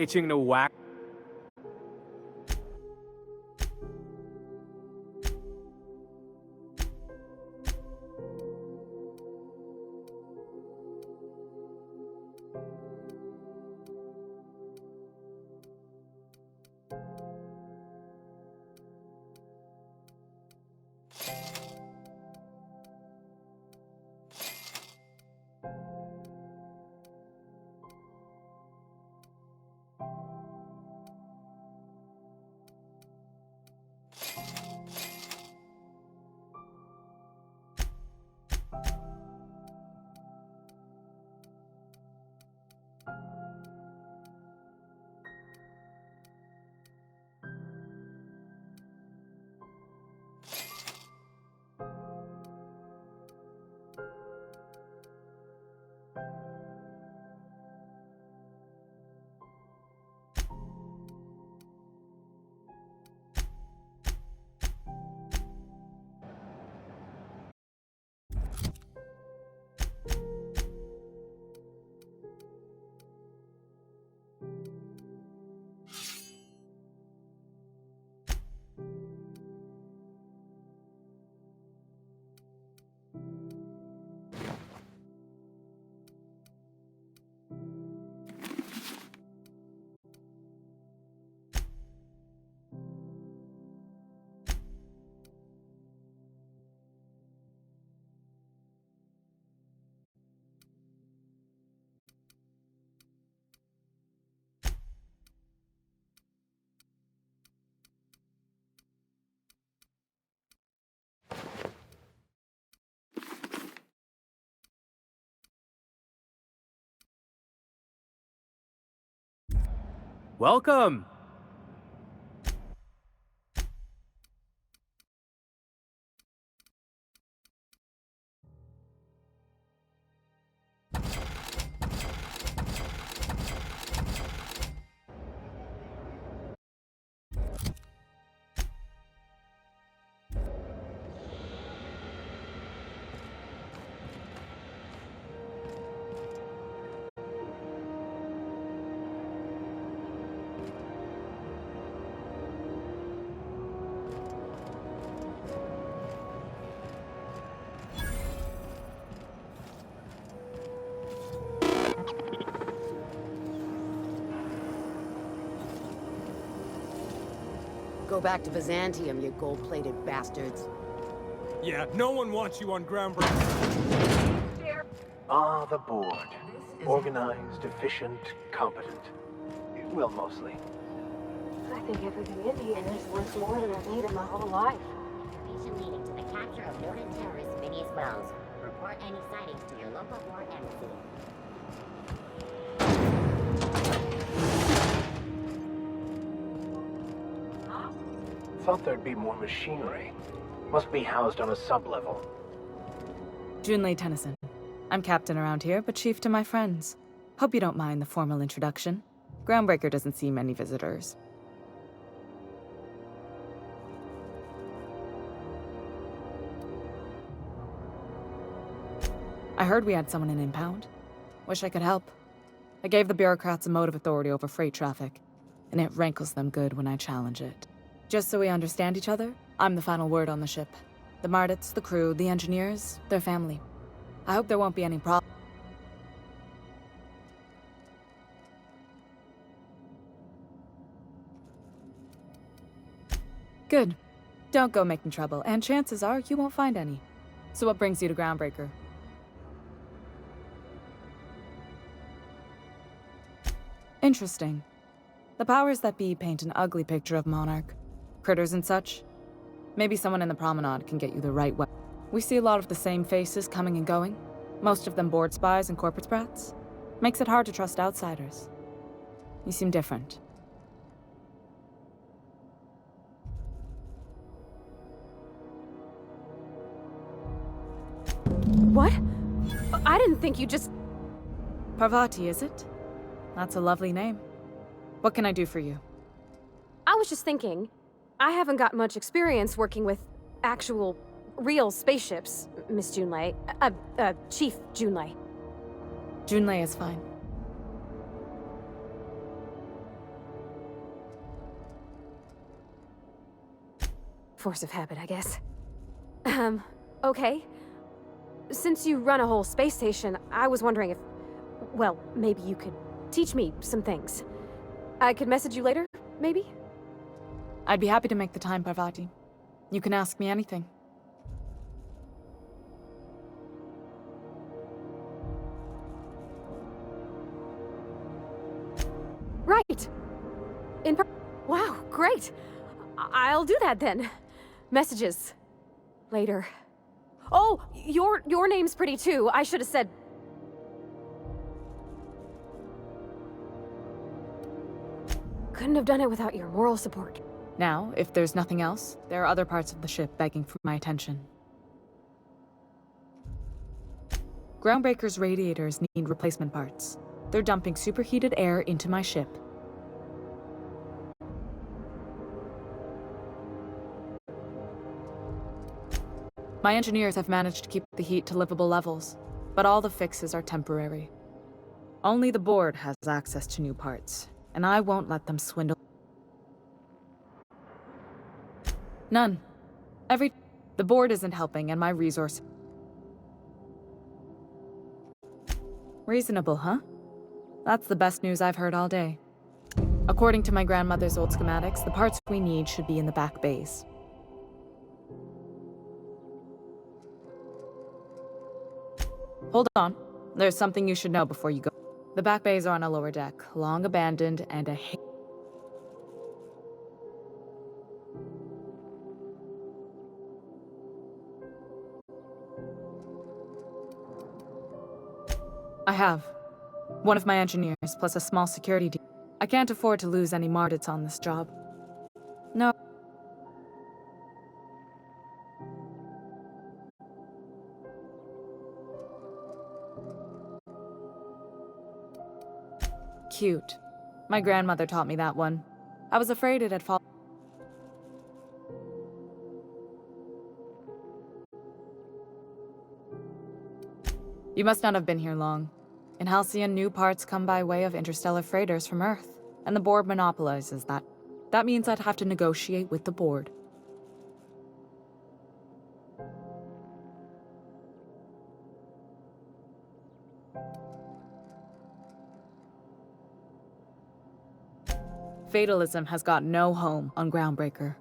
itching to whack. Welcome! Go back to Byzantium, you gold-plated bastards. Yeah, no one wants you on groundbreaking. Ah, the board. Organized, efficient, competent. Well, mostly. I think everything in here is worth more than I've needed my whole life. Information leading to the capture of noted terrorist Phineas Wells. Report any sightings to your local war embassy. Thought there'd be more machinery. Must be housed on a sub-level. Junlei Tennyson. I'm captain around here, but chief to my friends. Hope you don't mind the formal introduction. Groundbreaker doesn't see many visitors. I heard we had someone in impound. Wish I could help. I gave the bureaucrats a motive authority over freight traffic, and it rankles them good when I challenge it. Just so we understand each other, I'm the final word on the ship. The Mardits, the crew, the engineers, their family. I hope there won't be any problems. Good. Don't go making trouble, and chances are you won't find any. So what brings you to Groundbreaker? Interesting. The powers that be paint an ugly picture of Monarch. Critters and such. Maybe someone in the promenade can get you the right way. We see a lot of the same faces coming and going. Most of them board spies and corporate brats. Makes it hard to trust outsiders. You seem different. What? I didn't think you just... Parvati, is it? That's a lovely name. What can I do for you? I was just thinking, I haven't got much experience working with actual, real spaceships, Miss Junlei. Chief Junlei. Junlei is fine. Force of habit, I guess. Okay. Since you run a whole space station, I was wondering if... Well, maybe you could teach me some things. I could message you later, maybe? I'd be happy to make the time, Parvati. You can ask me anything. Right! Wow, great! I'll do that then. Messages. Later. Oh, your name's pretty too. I should have said... Couldn't have done it without your moral support. Now, if there's nothing else, there are other parts of the ship begging for my attention. Groundbreaker's radiators need replacement parts. They're dumping superheated air into my ship. My engineers have managed to keep the heat to livable levels, but all the fixes are temporary. Only the board has access to new parts, and I won't let them swindle. None. The board isn't helping, and my resource... Reasonable, huh? That's the best news I've heard all day. According to my grandmother's old schematics, the parts we need should be in the back bays. Hold on. There's something you should know before you go. The back bays are on a lower deck, long abandoned, and I have. One of my engineers, plus a small security team. I can't afford to lose any Mardits on this job. No. Cute. My grandmother taught me that one. I was afraid it had fallen. You must not have been here long. In Halcyon, new parts come by way of interstellar freighters from Earth, and the board monopolizes that. That means I'd have to negotiate with the board. Fatalism has got no home on Groundbreaker.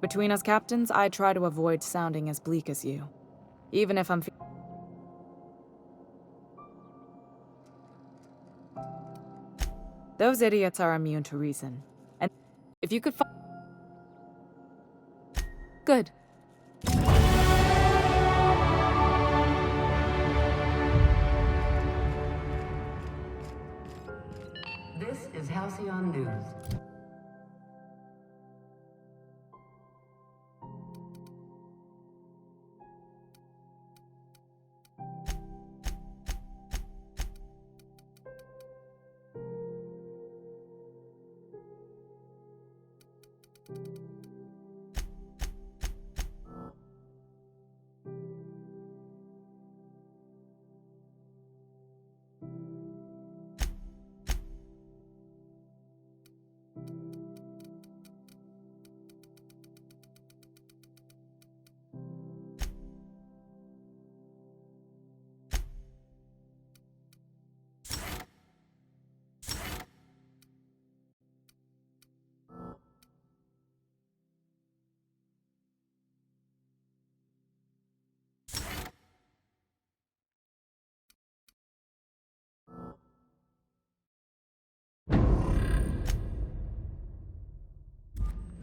Between us captains, I try to avoid sounding as bleak as you. Even if I'm Those idiots are immune to reason. And if you could find... Good. This is Halcyon News.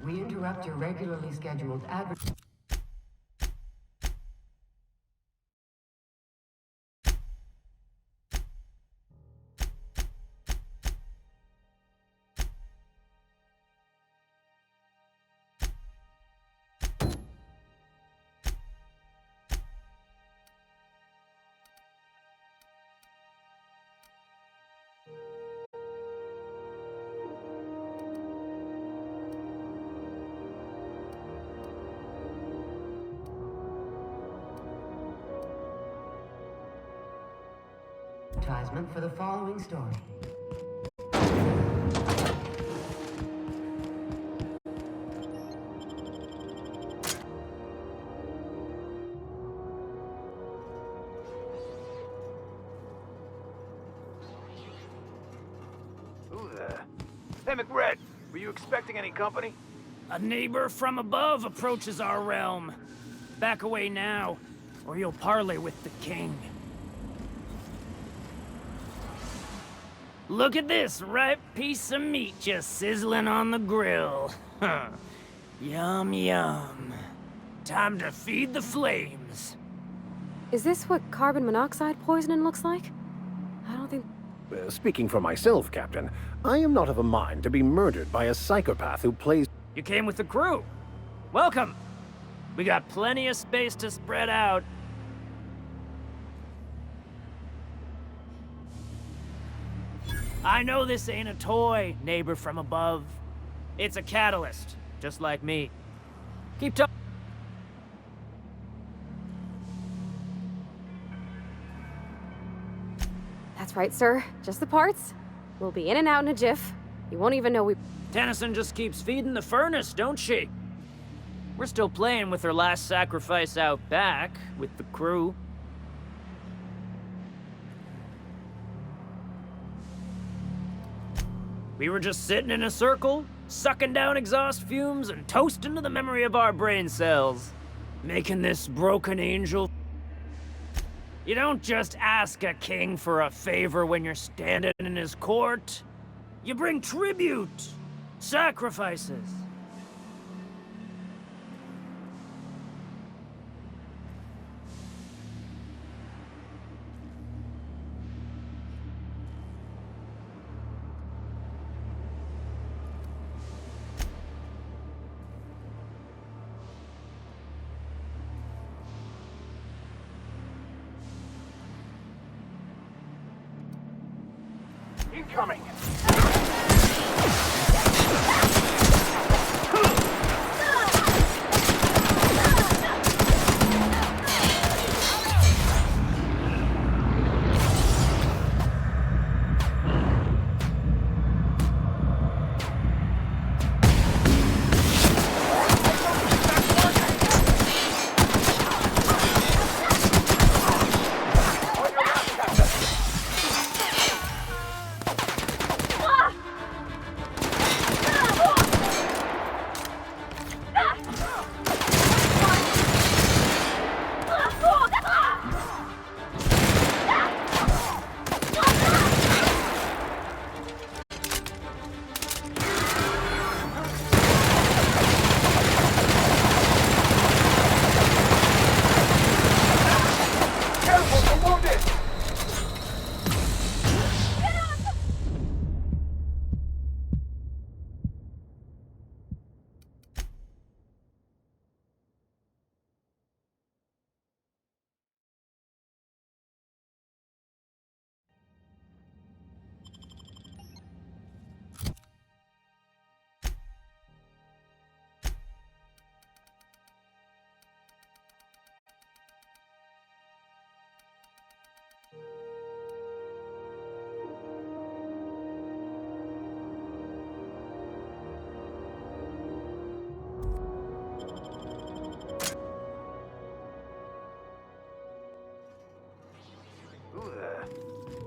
We interrupt your regularly scheduled advertisement. For the following story. Hey, McRed, were you expecting any company? A neighbor from above approaches our realm. Back away now, or you'll parley with the king. Look at this ripe piece of meat just sizzling on the grill. Huh. Yum, yum. Time to feed the flames. Is this what carbon monoxide poisoning looks like? I don't think... Speaking for myself, Captain, I am not of a mind to be murdered by a psychopath who plays... You came with the crew. Welcome. We got plenty of space to spread out. I know this ain't a toy, neighbor from above. It's a catalyst, just like me. Keep talking. That's right, sir. Just the parts. We'll be in and out in a jiff. You won't even know we... Tennyson just keeps feeding the furnace, don't she? We're still playing with her last sacrifice out back, with the crew. We were just sitting in a circle, sucking down exhaust fumes and toasting to the memory of our brain cells. Making this broken angel... You don't just ask a king for a favor when you're standing in his court. You bring tribute, sacrifices. Incoming!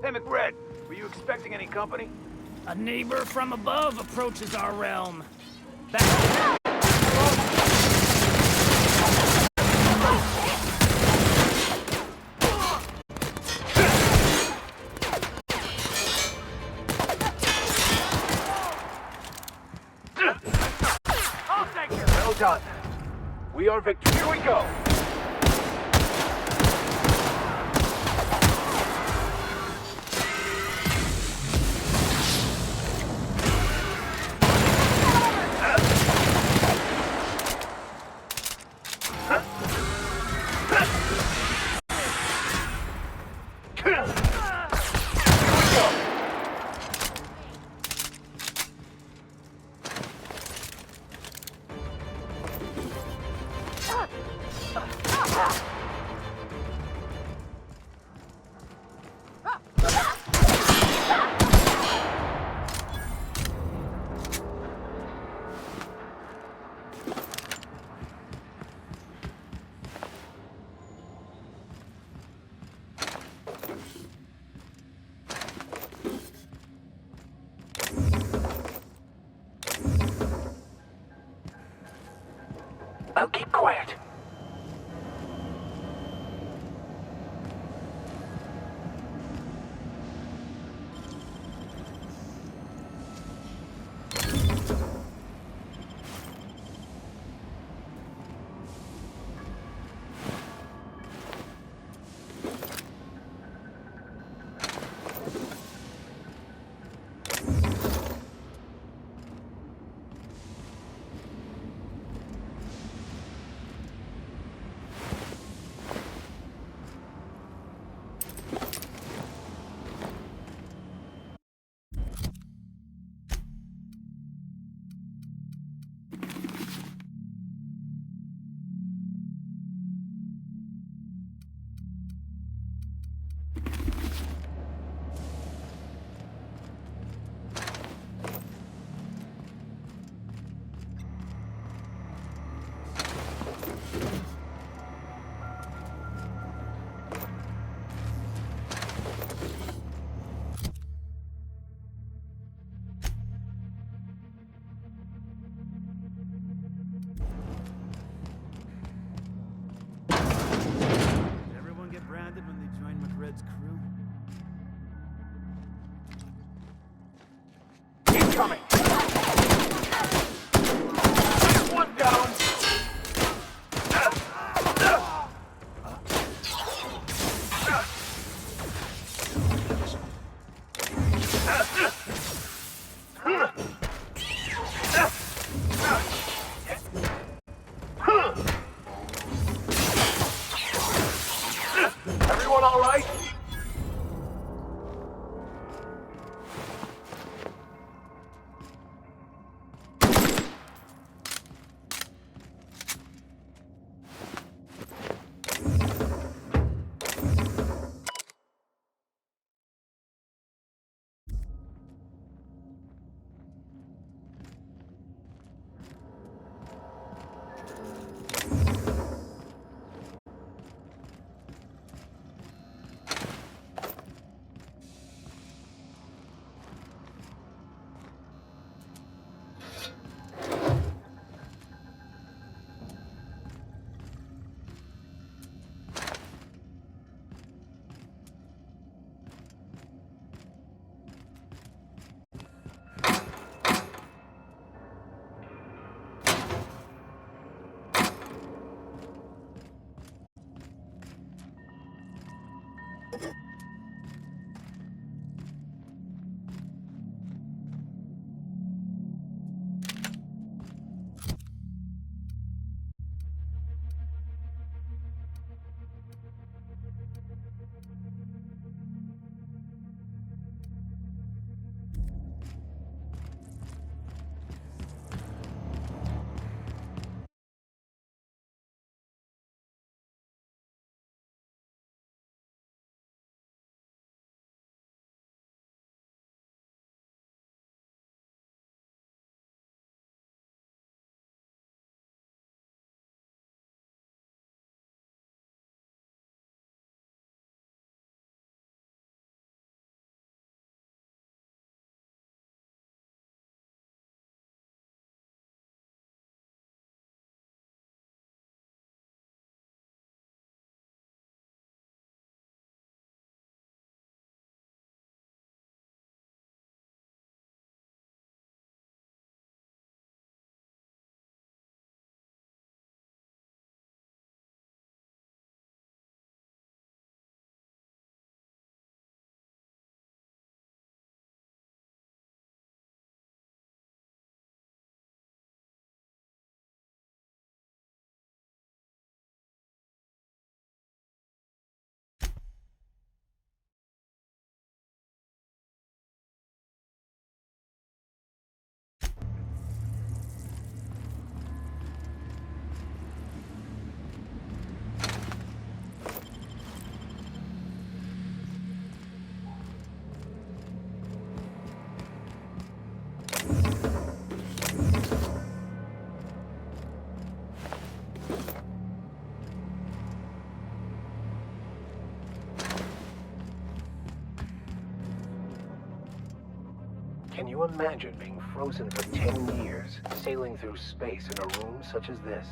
Hey, McRed, were you expecting any company? A neighbor from above approaches our realm. Back. I'll take it. Well done. We are victorious. Here we go. disappointed when they joined McRed's crew? Keep coming! One down! Everyone all right? Can you imagine being frozen for 10 years, sailing through space in a room such as this?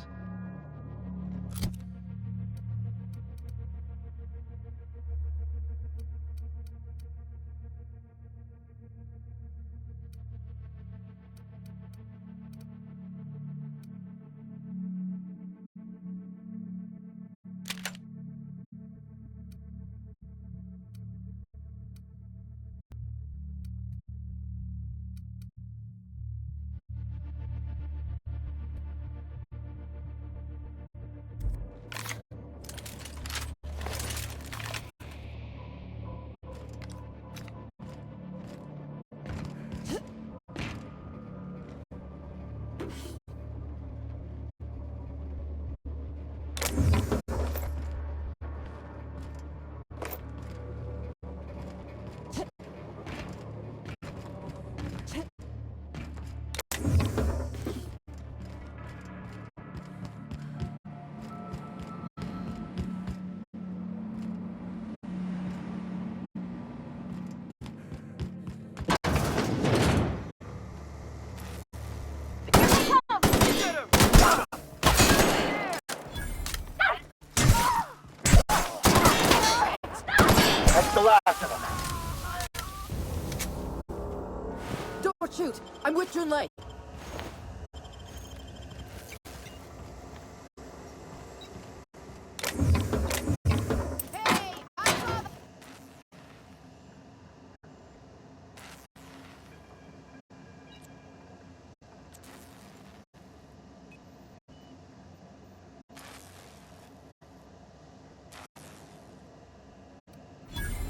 the last of them. Don't shoot! I'm with Junlei!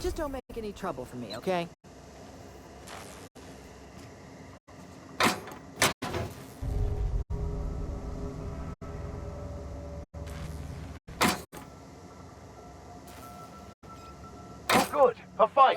Just don't make any trouble for me, okay? Oh good, a fight!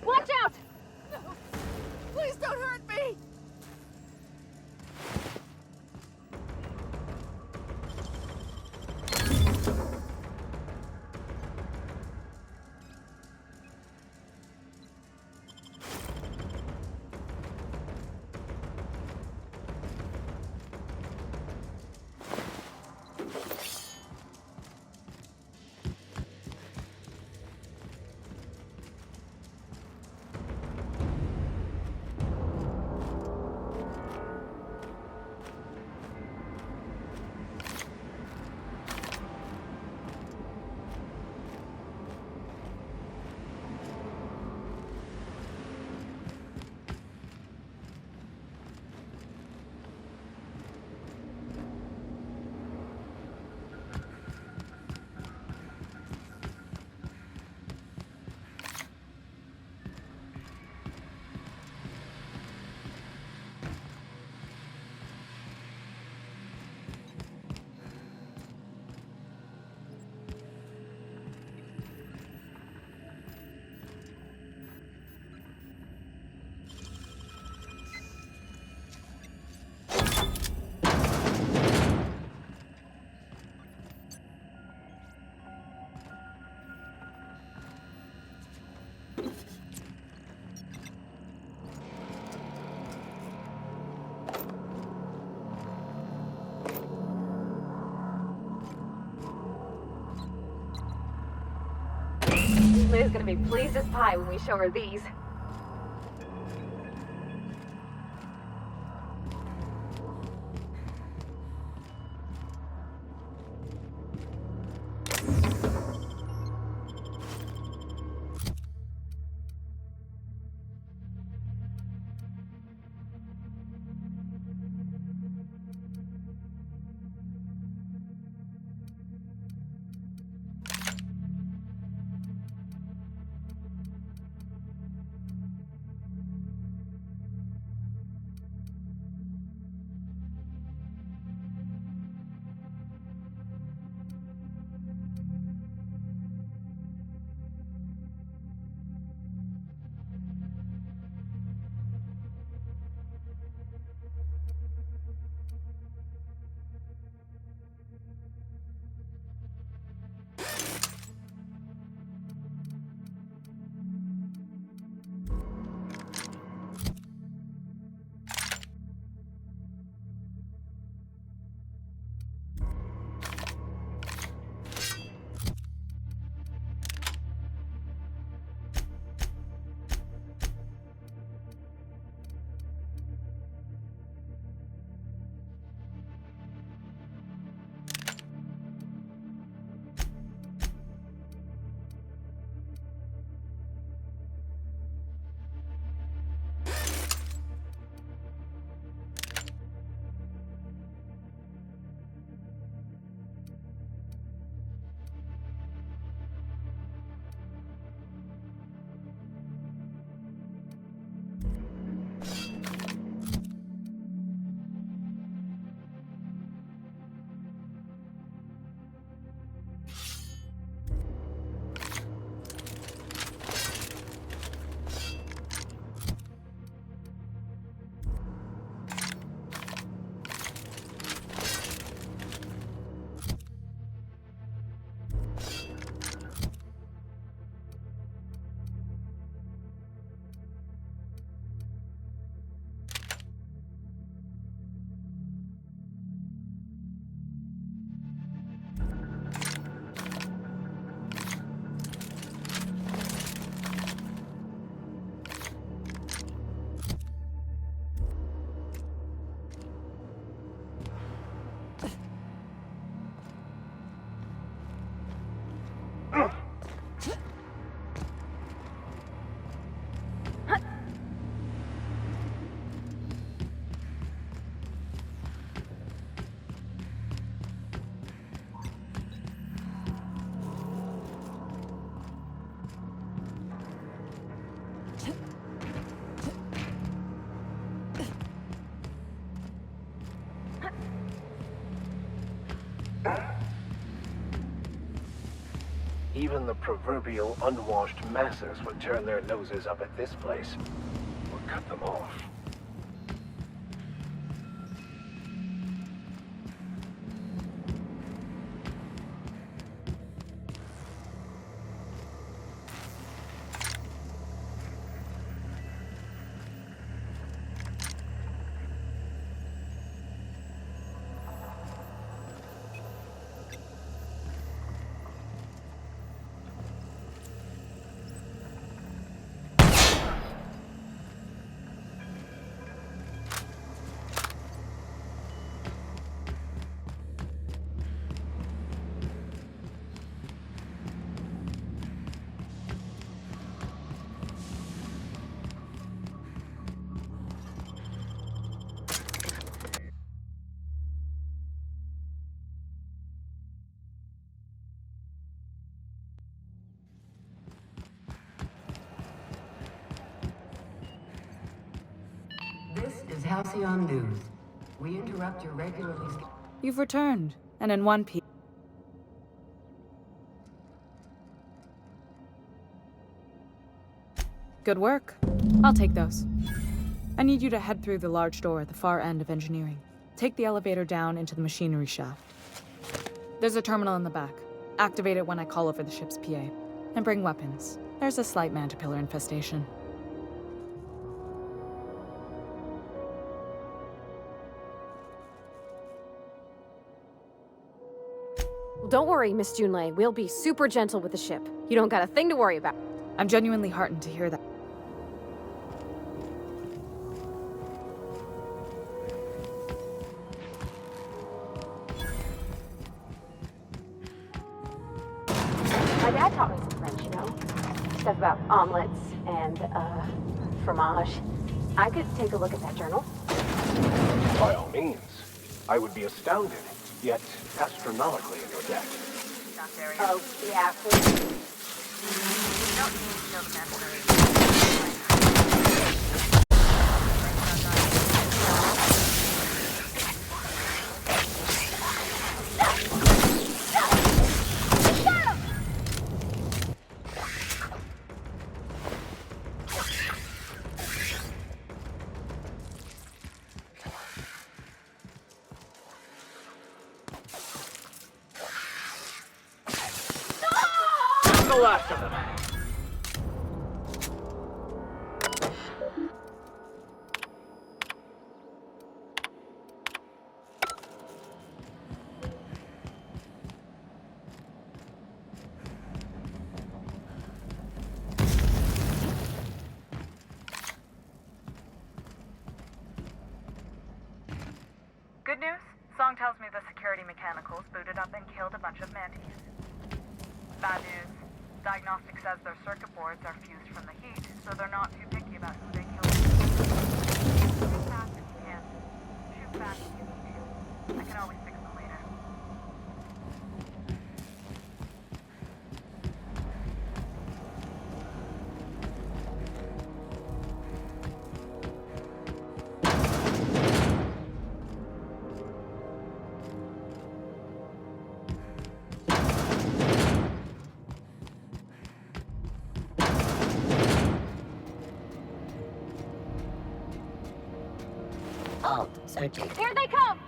Watch out! No! Please don't hurt me! Liz gonna be pleased as pie when we show her these. Even the proverbial unwashed masses would turn their noses up at this place, or cut them off. This is Halcyon News. We interrupt your regularly scheduled... You've returned, and in one piece. Good work. I'll take those. I need you to head through the large door at the far end of engineering. Take the elevator down into the machinery shaft. There's a terminal in the back. Activate it when I call over the ship's PA. And bring weapons. There's a slight Mantipillar infestation. Don't worry, Miss Junlei. We'll be super gentle with the ship. You don't got a thing to worry about. I'm genuinely heartened to hear that. My dad taught me some French, you know? Stuff about omelets and, fromage. I could take a look at that journal. By all means. I would be astounded, yet astronomically in your debt. Oh, yeah, please. The last of them. Good news? Song tells me the security mechanicals booted up and killed a bunch of mantis. Bad news. Diagnostic says their circuit boards are fused from the heat, so they're not too picky about who they kill. Shoot fast if you can. Shoot fast if you need to. I can always fix them later. Halt. Searching. Here they come!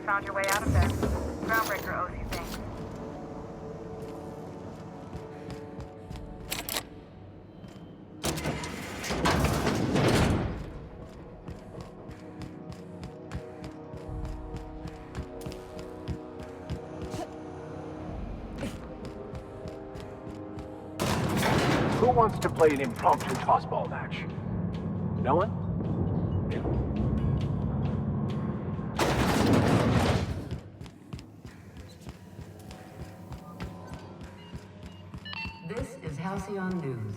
found your way out of there. Groundbreaker owes you thanks. Who wants to play an impromptu tossball match? No one? This is Halcyon News.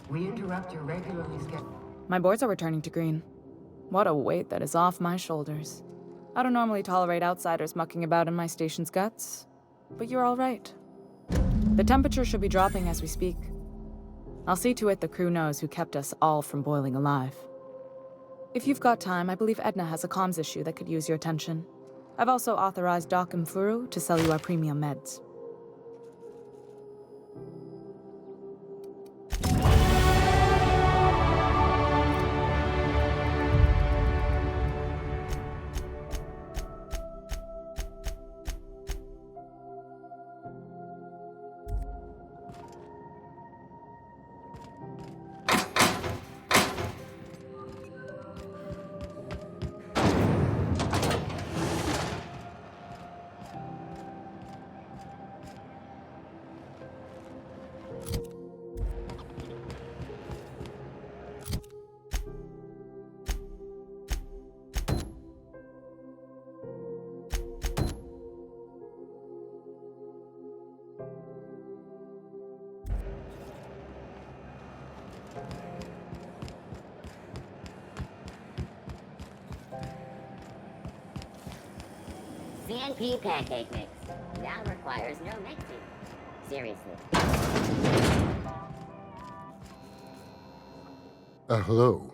We interrupt your regularly scheduled... My boards are returning to green. What a weight that is off my shoulders. I don't normally tolerate outsiders mucking about in my station's guts, but you're all right. The temperature should be dropping as we speak. I'll see to it the crew knows who kept us all from boiling alive. If you've got time, I believe Edna has a comms issue that could use your attention. I've also authorized Doc Mfuru to sell you our premium meds. CNP pancake mix. Now requires no mixing. Seriously. Hello.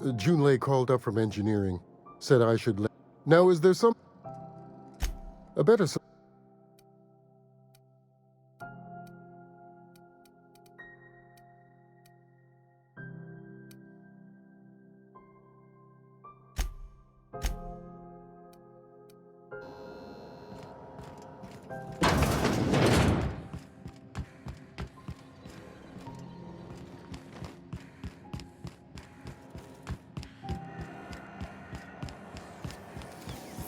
Junlei called up from engineering. Said I should let... Now, is there some... A better...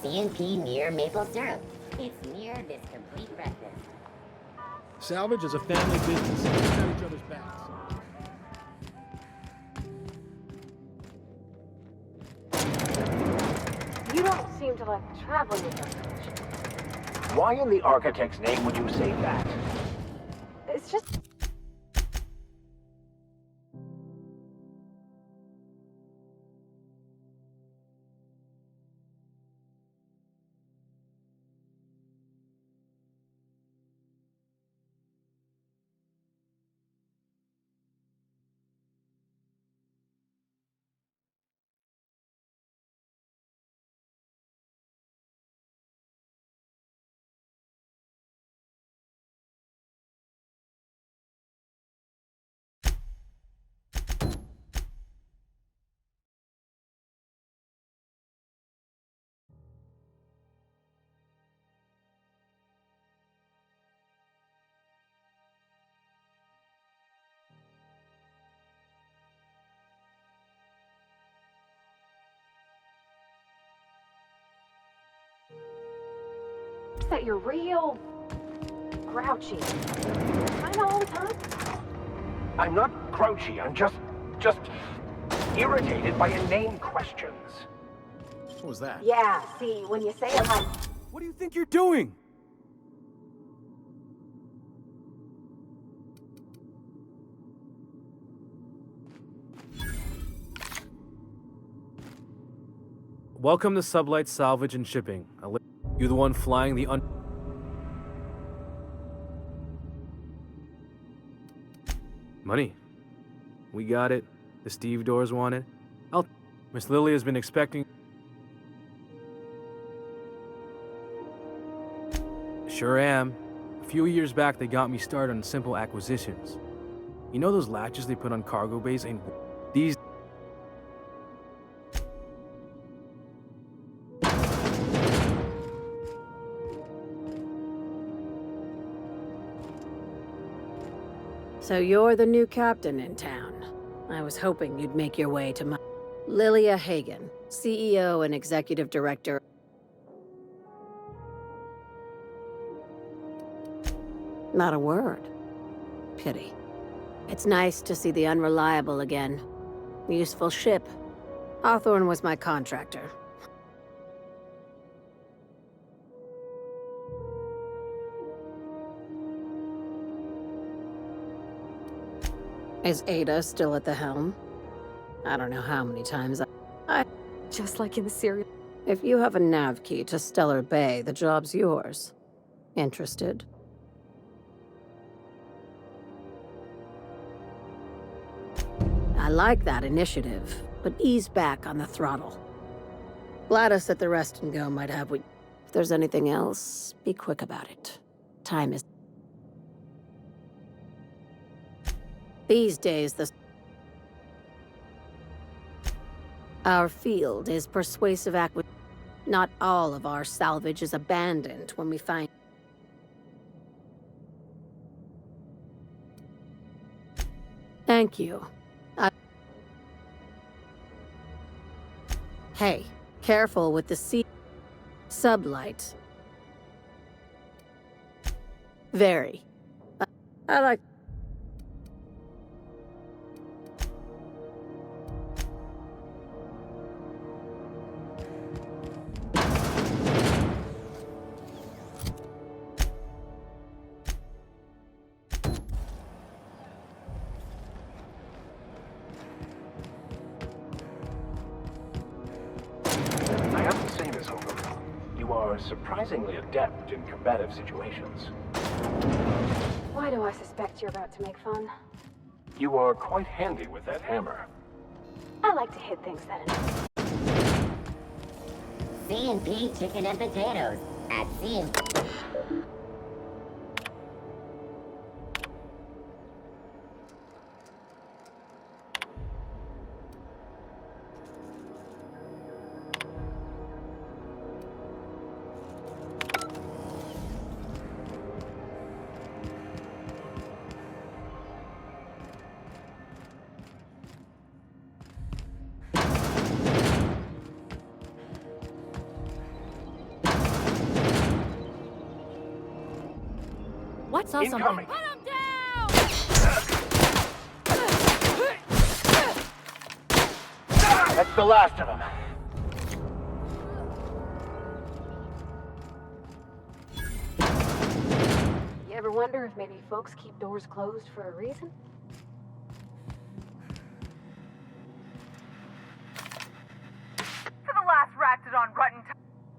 CNP near maple syrup. It's near this complete breakfast. Salvage is a family business. We got each other's backs. You don't seem to like traveling with us. Why in the architect's name would you say that? It's just... that you're real grouchy. Kinda all the time. I'm not grouchy, I'm just irritated by inane questions. What was that? Yeah, see, when you say it like... What do you think you're doing? Welcome to Sublight Salvage and Shipping. You the one flying the Money. We got it. The Steve Doors want it. Miss Lily has been expecting... Sure am. A few years back, they got me started on simple acquisitions. You know those latches they put on cargo bays and these... So you're the new captain in town. I was hoping you'd make your way to my... Lilia Hagen, CEO and Executive Director. Not a word. Pity. It's nice to see the Unreliable again. Useful ship. Hawthorne was my contractor. Is Ada still at the helm? I don't know how many times I... Just like in the series. If you have a nav key to Stellar Bay, the job's yours. Interested? I like that initiative, but ease back on the throttle. Gladys at the Rest and Go might have what... If there's anything else, be quick about it. Time is... These days, Our field is persuasive acquisition. Not all of our salvage is abandoned when we find... Thank you. Hey, careful with the sea... Sublight. Very. I like... Surprisingly adept in combative situations. Why do I suspect you're about to make fun? You are quite handy with that hammer. I like to hit things that annoy. C&P chicken and potatoes at C&P. Saw something. Put him down! That's the last of them. You ever wonder if maybe folks keep doors closed for a reason? For the last ratted on rotten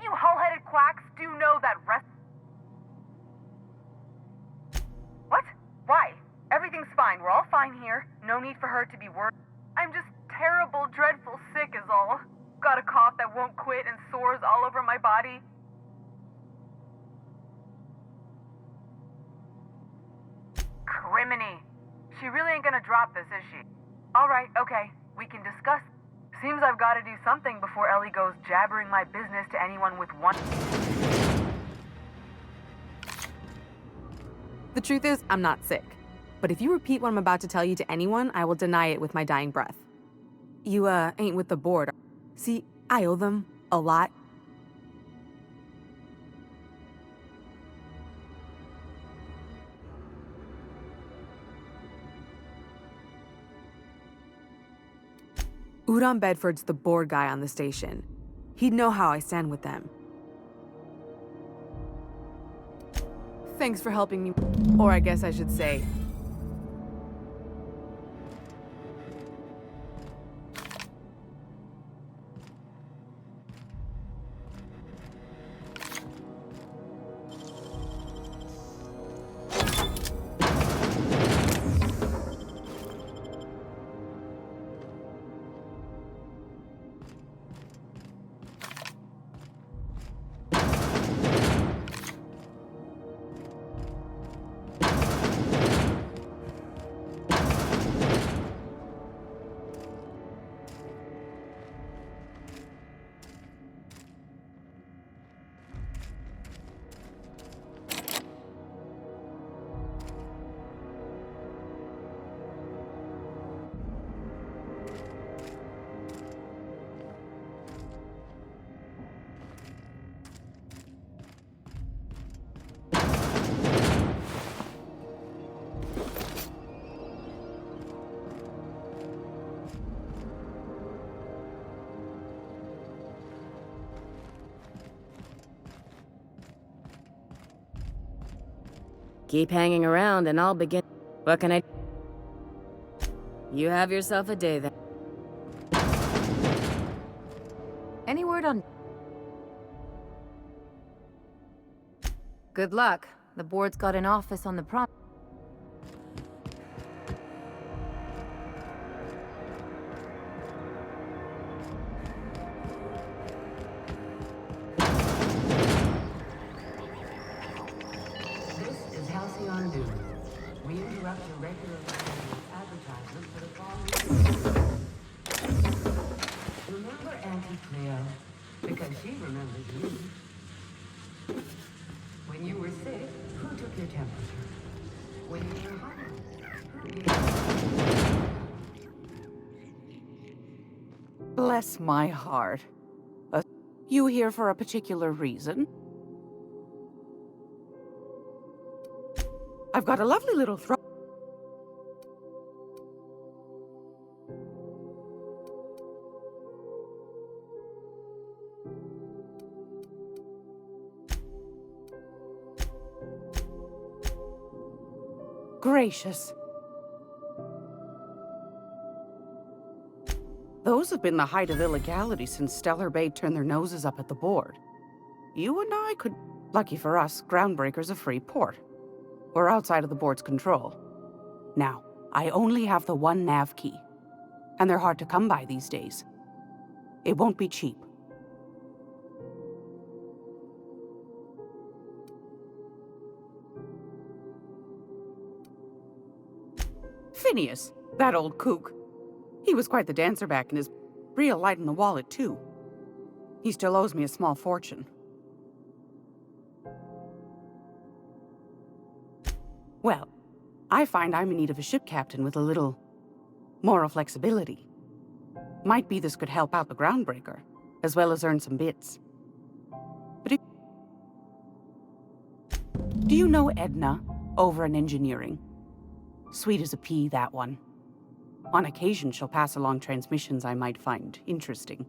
you hull-headed quacks do know that rest... What? Why? Everything's fine. We're all fine here. No need for her to be worried. I'm just terrible, dreadful sick is all. Got a cough that won't quit and sores all over my body. Criminy. She really ain't gonna drop this, is she? Alright, okay. We can discuss. Seems I've gotta do something before Ellie goes jabbering my business to anyone with one... The truth is, I'm not sick. But if you repeat what I'm about to tell you to anyone, I will deny it with my dying breath. You, ain't with the board. See, I owe them a lot. Udon Bedford's the board guy on the station. He'd know how I stand with them. Thanks for helping me. Or I guess I should say, Keep hanging around and I'll begin. What can I... You have yourself a day then. Any word on... Good luck. The board's got an office on the prom... This is Halcyon News. We interrupt your regular advertisement for the following. Remember Auntie Cleo? Because she remembers you. When you were sick, who took your temperature? When you were hungry, Bless my heart. You here for a particular reason? I've got a lovely little throat. Gracious. Those have been the height of illegality since Stellar Bay turned their noses up at the board. You and I could... Lucky for us, Groundbreaker's a free port. We're outside of the board's control. Now, I only have the one nav key. And they're hard to come by these days. It won't be cheap. Phineas, that old kook. He was quite the dancer back in his real light in the wallet, too. He still owes me a small fortune. Well, I find I'm in need of a ship captain with a little moral flexibility. Might be this could help out the Groundbreaker, as well as earn some bits. But do you know Edna, over in engineering? Sweet as a pea, that one. On occasion, she'll pass along transmissions I might find interesting.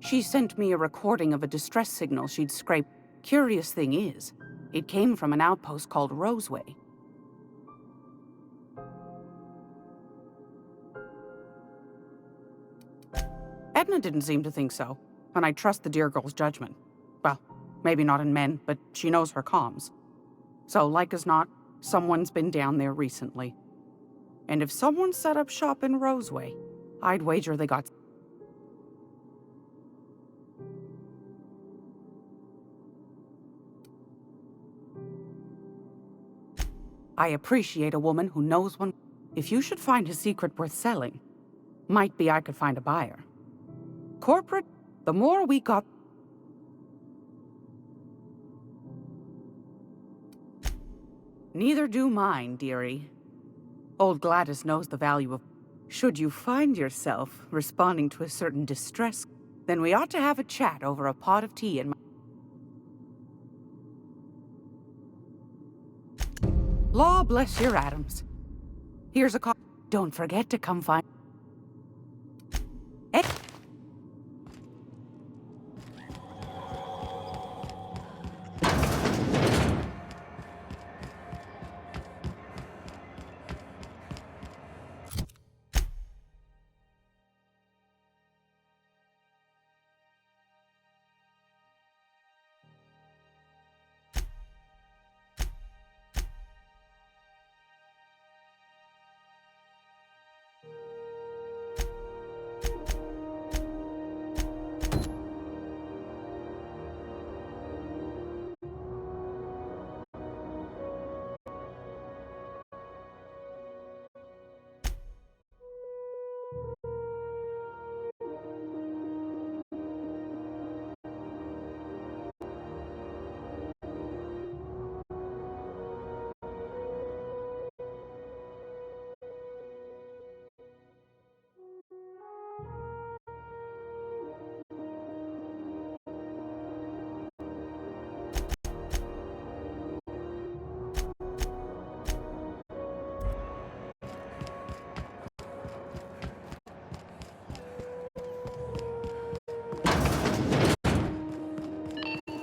She sent me a recording of a distress signal she'd scraped. Curious thing is, it came from an outpost called Roseway. Edna didn't seem to think so, and I trust the dear girl's judgment. Well, maybe not in men, but she knows her comms. So, like as not, someone's been down there recently. And if someone set up shop in Roseway, I'd wager they got... I appreciate a woman who knows one. If you should find a secret worth selling, might be I could find a buyer. Corporate, the more we got... Neither do mine, dearie. Old Gladys knows the value of... Should you find yourself responding to a certain distress, then we ought to have a chat over a pot of tea and my... Law bless your Adams. Here's a call. Don't forget to come find...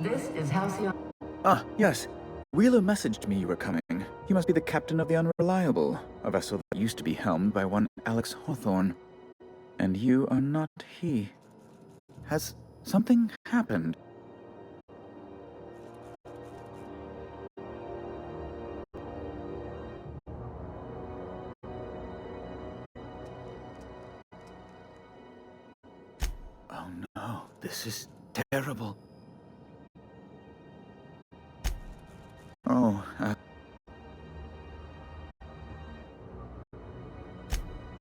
This is Halcyon. Ah, yes. Wheeler messaged me you were coming. You must be the captain of the Unreliable, a vessel that used to be helmed by one Alex Hawthorne. And you are not he. Has something happened? Oh no, this is terrible. Oh,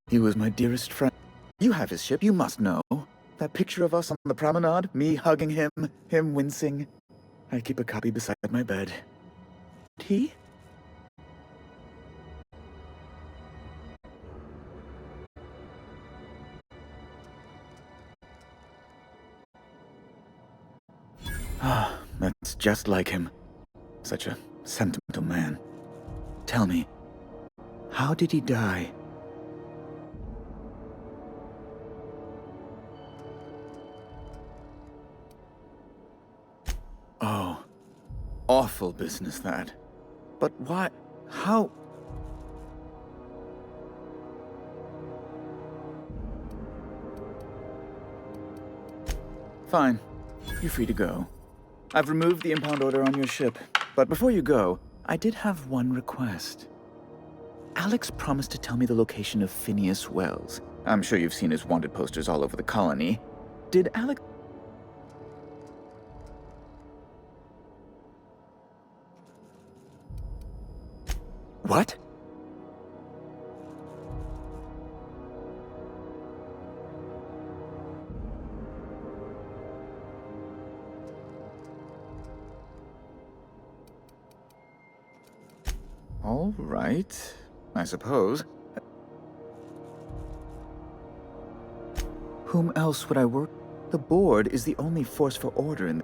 he was my dearest friend. You have his ship, you must know. That picture of us on the promenade, me hugging him wincing. I keep a copy beside my bed. He? Ah, that's just like him. Such a sentimental man. Tell me, how did he die? Oh, awful business that. But why? How? Fine. You're free to go. I've removed the impound order on your ship. But before you go, I did have one request. Alex promised to tell me the location of Phineas Wells. I'm sure you've seen his wanted posters all over the colony. Did Alex... What? All right, I suppose. Whom else would I work? The board is the only force for order in...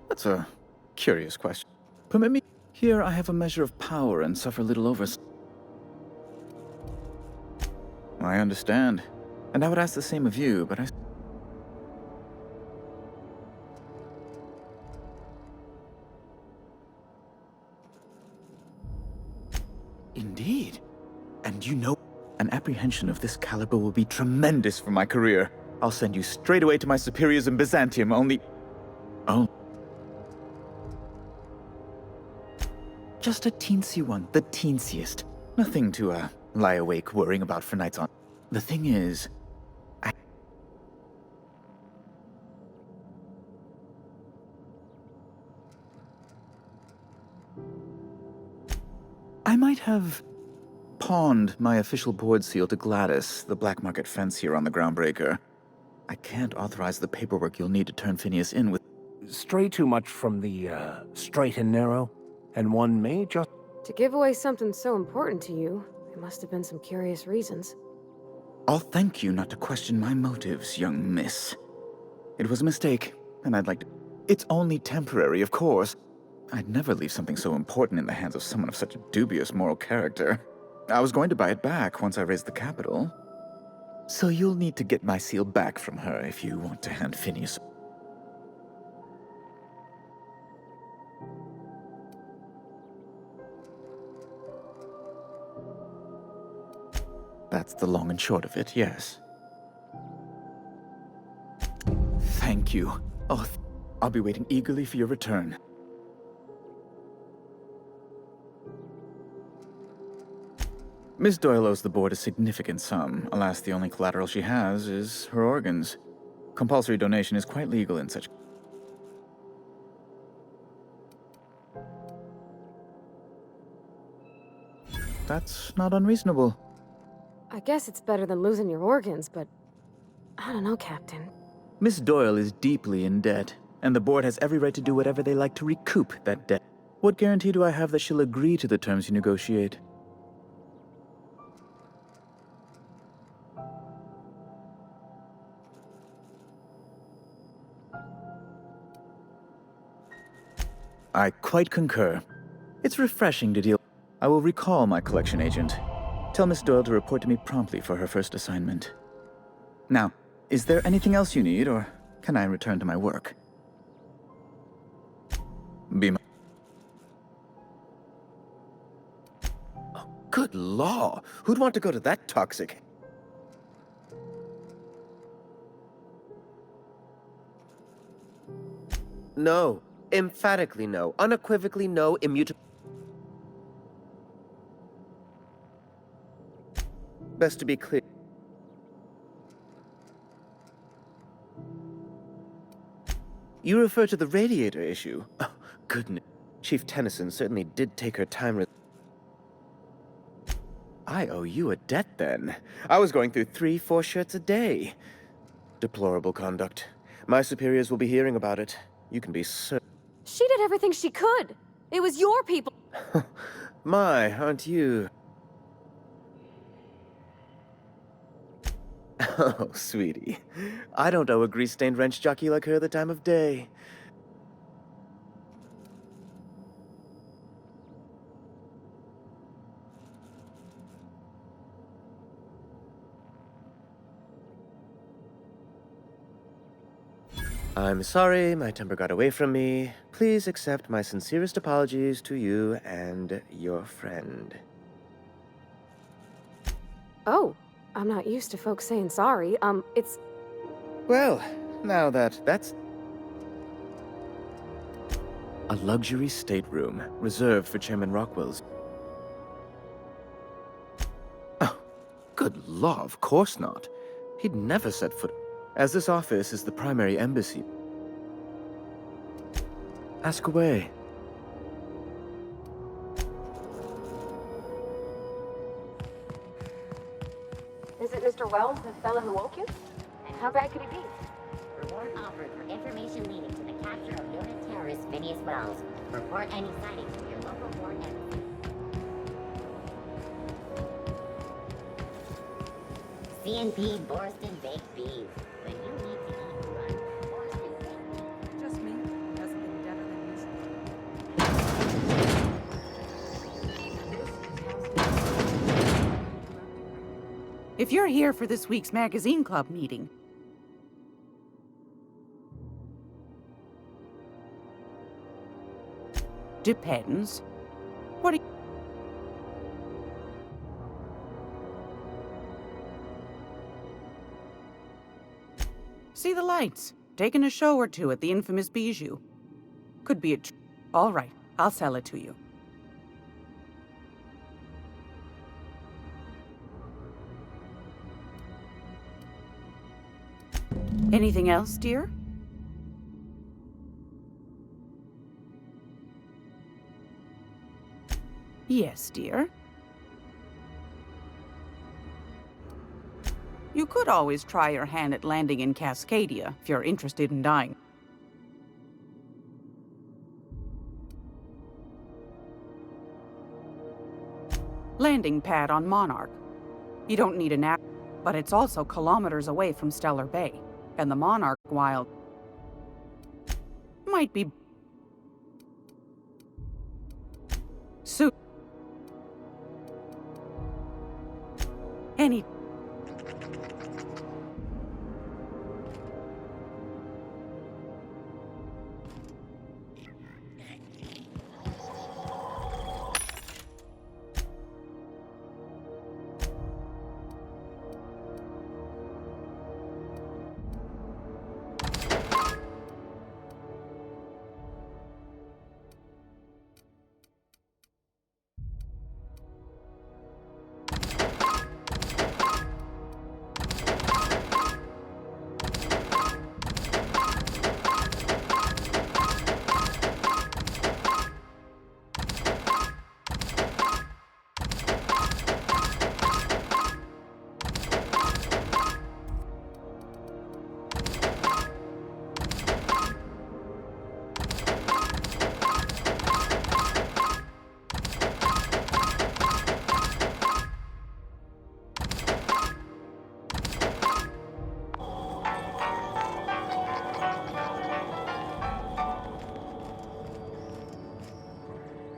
That's a curious question. Permit me. Here I have a measure of power and suffer little oversight. I understand. And I would ask the same of you, but I... Indeed. And you know, an apprehension of this caliber will be tremendous for my career. I'll send you straight away to my superiors in Byzantium, only... Oh. Just a teensy one, the teensiest. Nothing to, lie awake worrying about for nights on. The thing is, I might have pawned my official board seal to Gladys, the black market fence here on the Groundbreaker. I can't authorize the paperwork you'll need to turn Phineas in with... Stray too much from the, straight and narrow, and one may just... To give away something so important to you, there must have been some curious reasons. I'll thank you not to question my motives, young miss. It was a mistake, and I'd like to... It's only temporary, of course. I'd never leave something so important in the hands of someone of such a dubious moral character. I was going to buy it back once I raised the capital. So you'll need to get my seal back from her if you want to hand Phineas... That's the long and short of it, yes. Thank you. Oh, I'll be waiting eagerly for your return. Miss Doyle owes the board a significant sum. Alas, the only collateral she has is her organs. Compulsory donation is quite legal in such... That's not unreasonable. I guess it's better than losing your organs, but... I don't know, Captain. Miss Doyle is deeply in debt, and the board has every right to do whatever they like to recoup that debt. What guarantee do I have that she'll agree to the terms you negotiate? I quite concur. It's refreshing to deal... I will recall my collection agent. Tell Miss Doyle to report to me promptly for her first assignment. Now, is there anything else you need, or can I return to my work? Good law! Who'd want to go to that toxic? No. Emphatically no. Unequivocally no. Immutable. Best to be clear. You refer to the radiator issue? Oh, goodness. Chief Tennyson certainly did take her time. I owe you a debt then. I was going through 3-4 shirts a day. Deplorable conduct. My superiors will be hearing about it. You can be certain. She did everything she could. It was your people. My, aren't you? Oh, sweetie. I don't owe a grease-stained wrench jockey like her the time of day. I'm sorry, my temper got away from me. Please accept my sincerest apologies to you and your friend. Oh, I'm not used to folks saying sorry. It's... Well, now that's... a luxury stateroom, reserved for Chairman Rockwell's. Oh, good law, of course not. He'd never set foot... As this office is the primary embassy. Ask away. Is it Mr. Wells, the fellow who woke you? How bad could he be? Reward offered for information leading to the capture of noted terrorist Phineas Wells. Report any sightings to your local ward embassy. C&P Borston Baked Beef. When you need to eat, run. Borston Baked Beef. Just me. Hasn't been better than usual. If you're here for this week's magazine club meeting, depends. What do you... See the lights. Taking a show or two at the infamous Bijou. Could be a all right, I'll sell it to you. Anything else, dear? Yes, dear. You could always try your hand at landing in Cascadia if you're interested in dying. Landing pad on Monarch. You don't need an app, but it's also kilometers away from Stellar Bay, and the Monarch Wild might be soon. Any.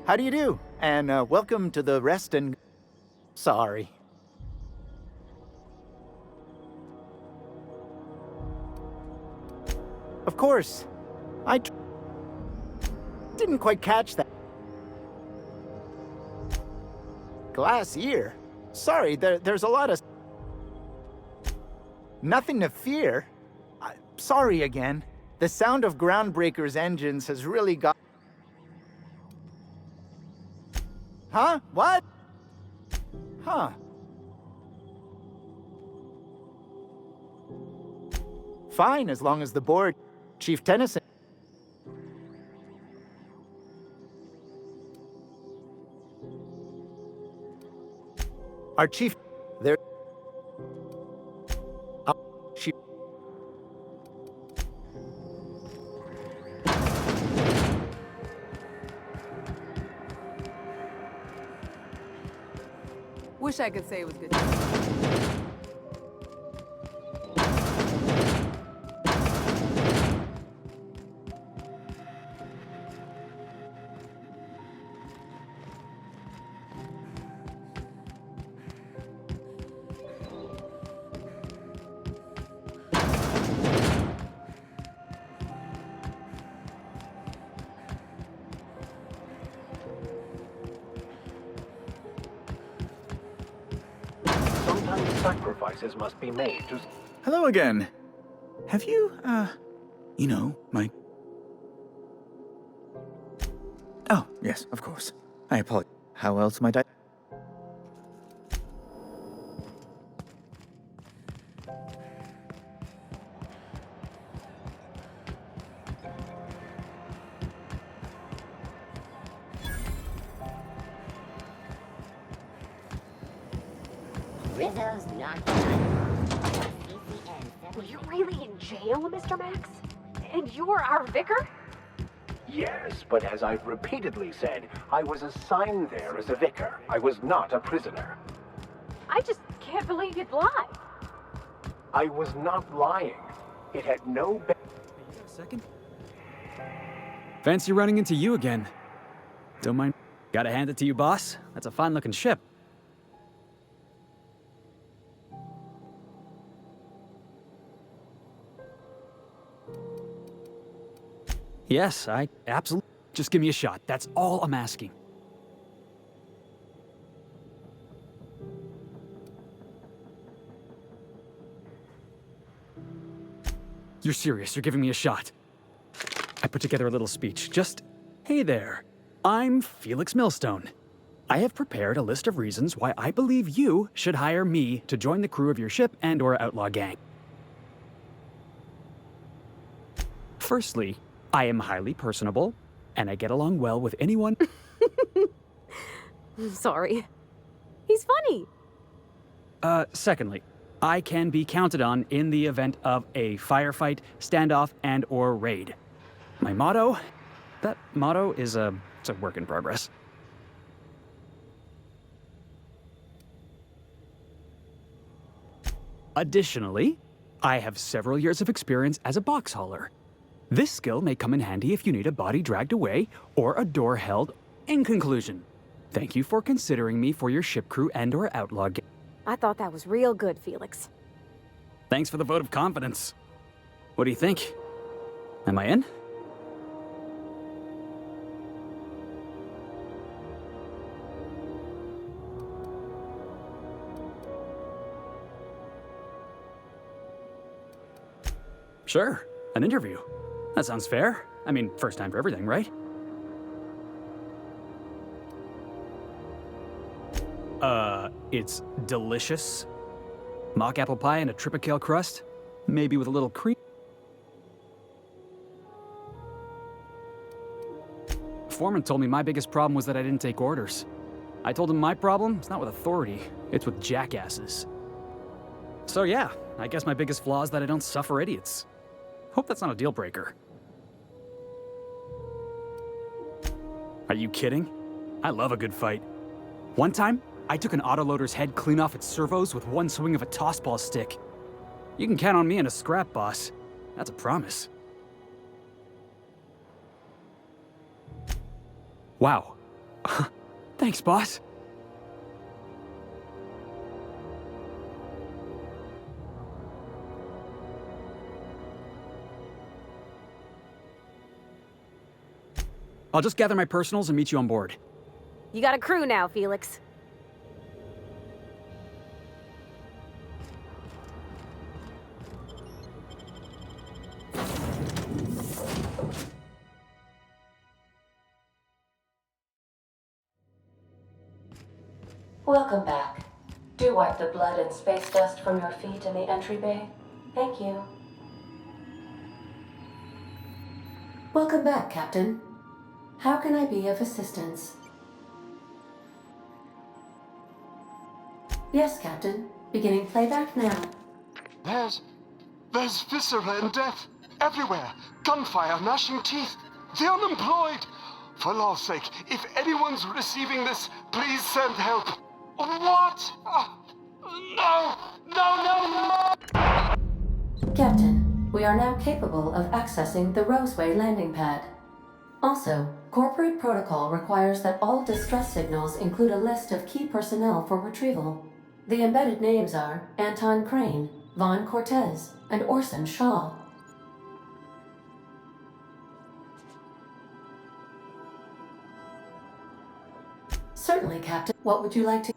How do you do? And welcome to the rest and... Sorry. Of course. I didn't quite catch that. Glass ear? Sorry, there's a lot of... Nothing to fear. Sorry again. The sound of Groundbreaker's engines has really got... Huh? What? Huh. Fine, as long as the board... Chief Tennyson... Our chief... There... She... Wish I could say it was good. Sacrifices must be made to... Hello again. Have you, you know, my... Oh, yes, of course. I apologize. How else might I... Rizzo's knocked on. Were you really in jail, Mr. Max? And you're our vicar? Yes, but as I've repeatedly said, I was assigned there as a vicar. I was not a prisoner. I just can't believe you'd lie. I was not lying. It had no... A second? Fancy running into you again. Don't mind. Gotta hand it to you, boss. That's a fine-looking ship. Yes, I absolutely... Just give me a shot. That's all I'm asking. You're serious. You're giving me a shot. I put together a little speech. Just, hey there. I'm Felix Millstone. I have prepared a list of reasons why I believe you should hire me to join the crew of your ship and/or outlaw gang. Firstly, I am highly personable, and I get along well with anyone. Sorry. He's funny. Secondly, I can be counted on in the event of a firefight, standoff, and/or raid. My motto? That motto is it's a work in progress. Additionally, I have several years of experience as a box hauler. This skill may come in handy if you need a body dragged away or a door held. In conclusion, thank you for considering me for your ship crew and/or outlaw gang. I thought that was real good, Felix. Thanks for the vote of confidence. What do you think? Am I in? Sure, an interview. That sounds fair. I mean, first time for everything, right? It's delicious. Mock apple pie and a tripicale crust. Maybe with a little cream. Foreman told me my biggest problem was that I didn't take orders. I told him my problem is not with authority, it's with jackasses. So yeah, I guess my biggest flaw is that I don't suffer idiots. Hope that's not a deal breaker. Are you kidding? I love a good fight. One time, I took an autoloader's head clean off its servos with one swing of a tossball stick. You can count on me in a scrap, boss. That's a promise. Wow. Thanks, boss. I'll just gather my personals and meet you on board. You got a crew now, Felix. Welcome back. Do wipe the blood and space dust from your feet in the entry bay. Thank you. Welcome back, Captain. How can I be of assistance? Yes, Captain. Beginning playback now. There's viscera and death everywhere. Gunfire, gnashing teeth. The unemployed. For law's sake, if anyone's receiving this, please send help. What? No! Captain, we are now capable of accessing the Roseway landing pad. Also, corporate protocol requires that all distress signals include a list of key personnel for retrieval. The embedded names are Anton Crane, Vaughn Cortez, and Orson Shaw. Certainly, Captain. What would you like to...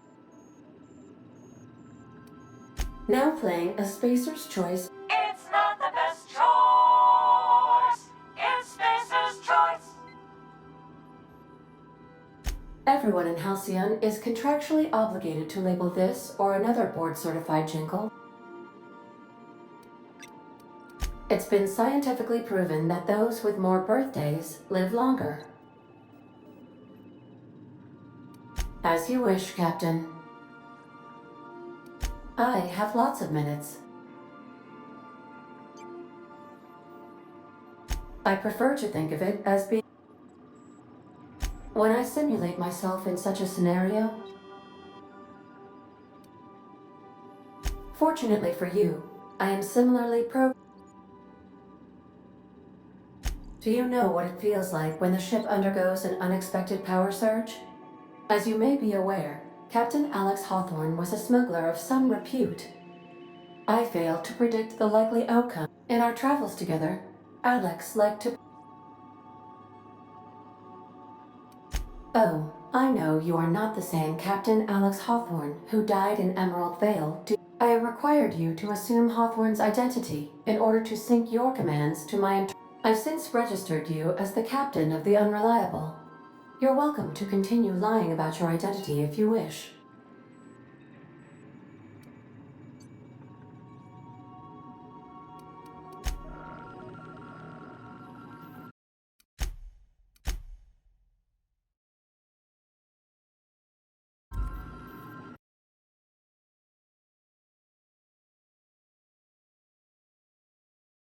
Now playing a Spacer's Choice. It's not the best choice. It's Spacer's choice. Everyone in Halcyon is contractually obligated to label this or another board-certified jingle. It's been scientifically proven that those with more birthdays live longer. As you wish, Captain. I have lots of minutes. I prefer to think of it as being... When I simulate myself in such a scenario... Fortunately for you, I am similarly Do you know what it feels like when the ship undergoes an unexpected power surge? As you may be aware, Captain Alex Hawthorne was a smuggler of some repute. I failed to predict the likely outcome. In our travels together, Alex liked to... Oh, I know you are not the same Captain Alex Hawthorne who died in Emerald Vale. I required you to assume Hawthorne's identity in order to sync your commands to my... I've since registered you as the captain of the Unreliable. You're welcome to continue lying about your identity if you wish.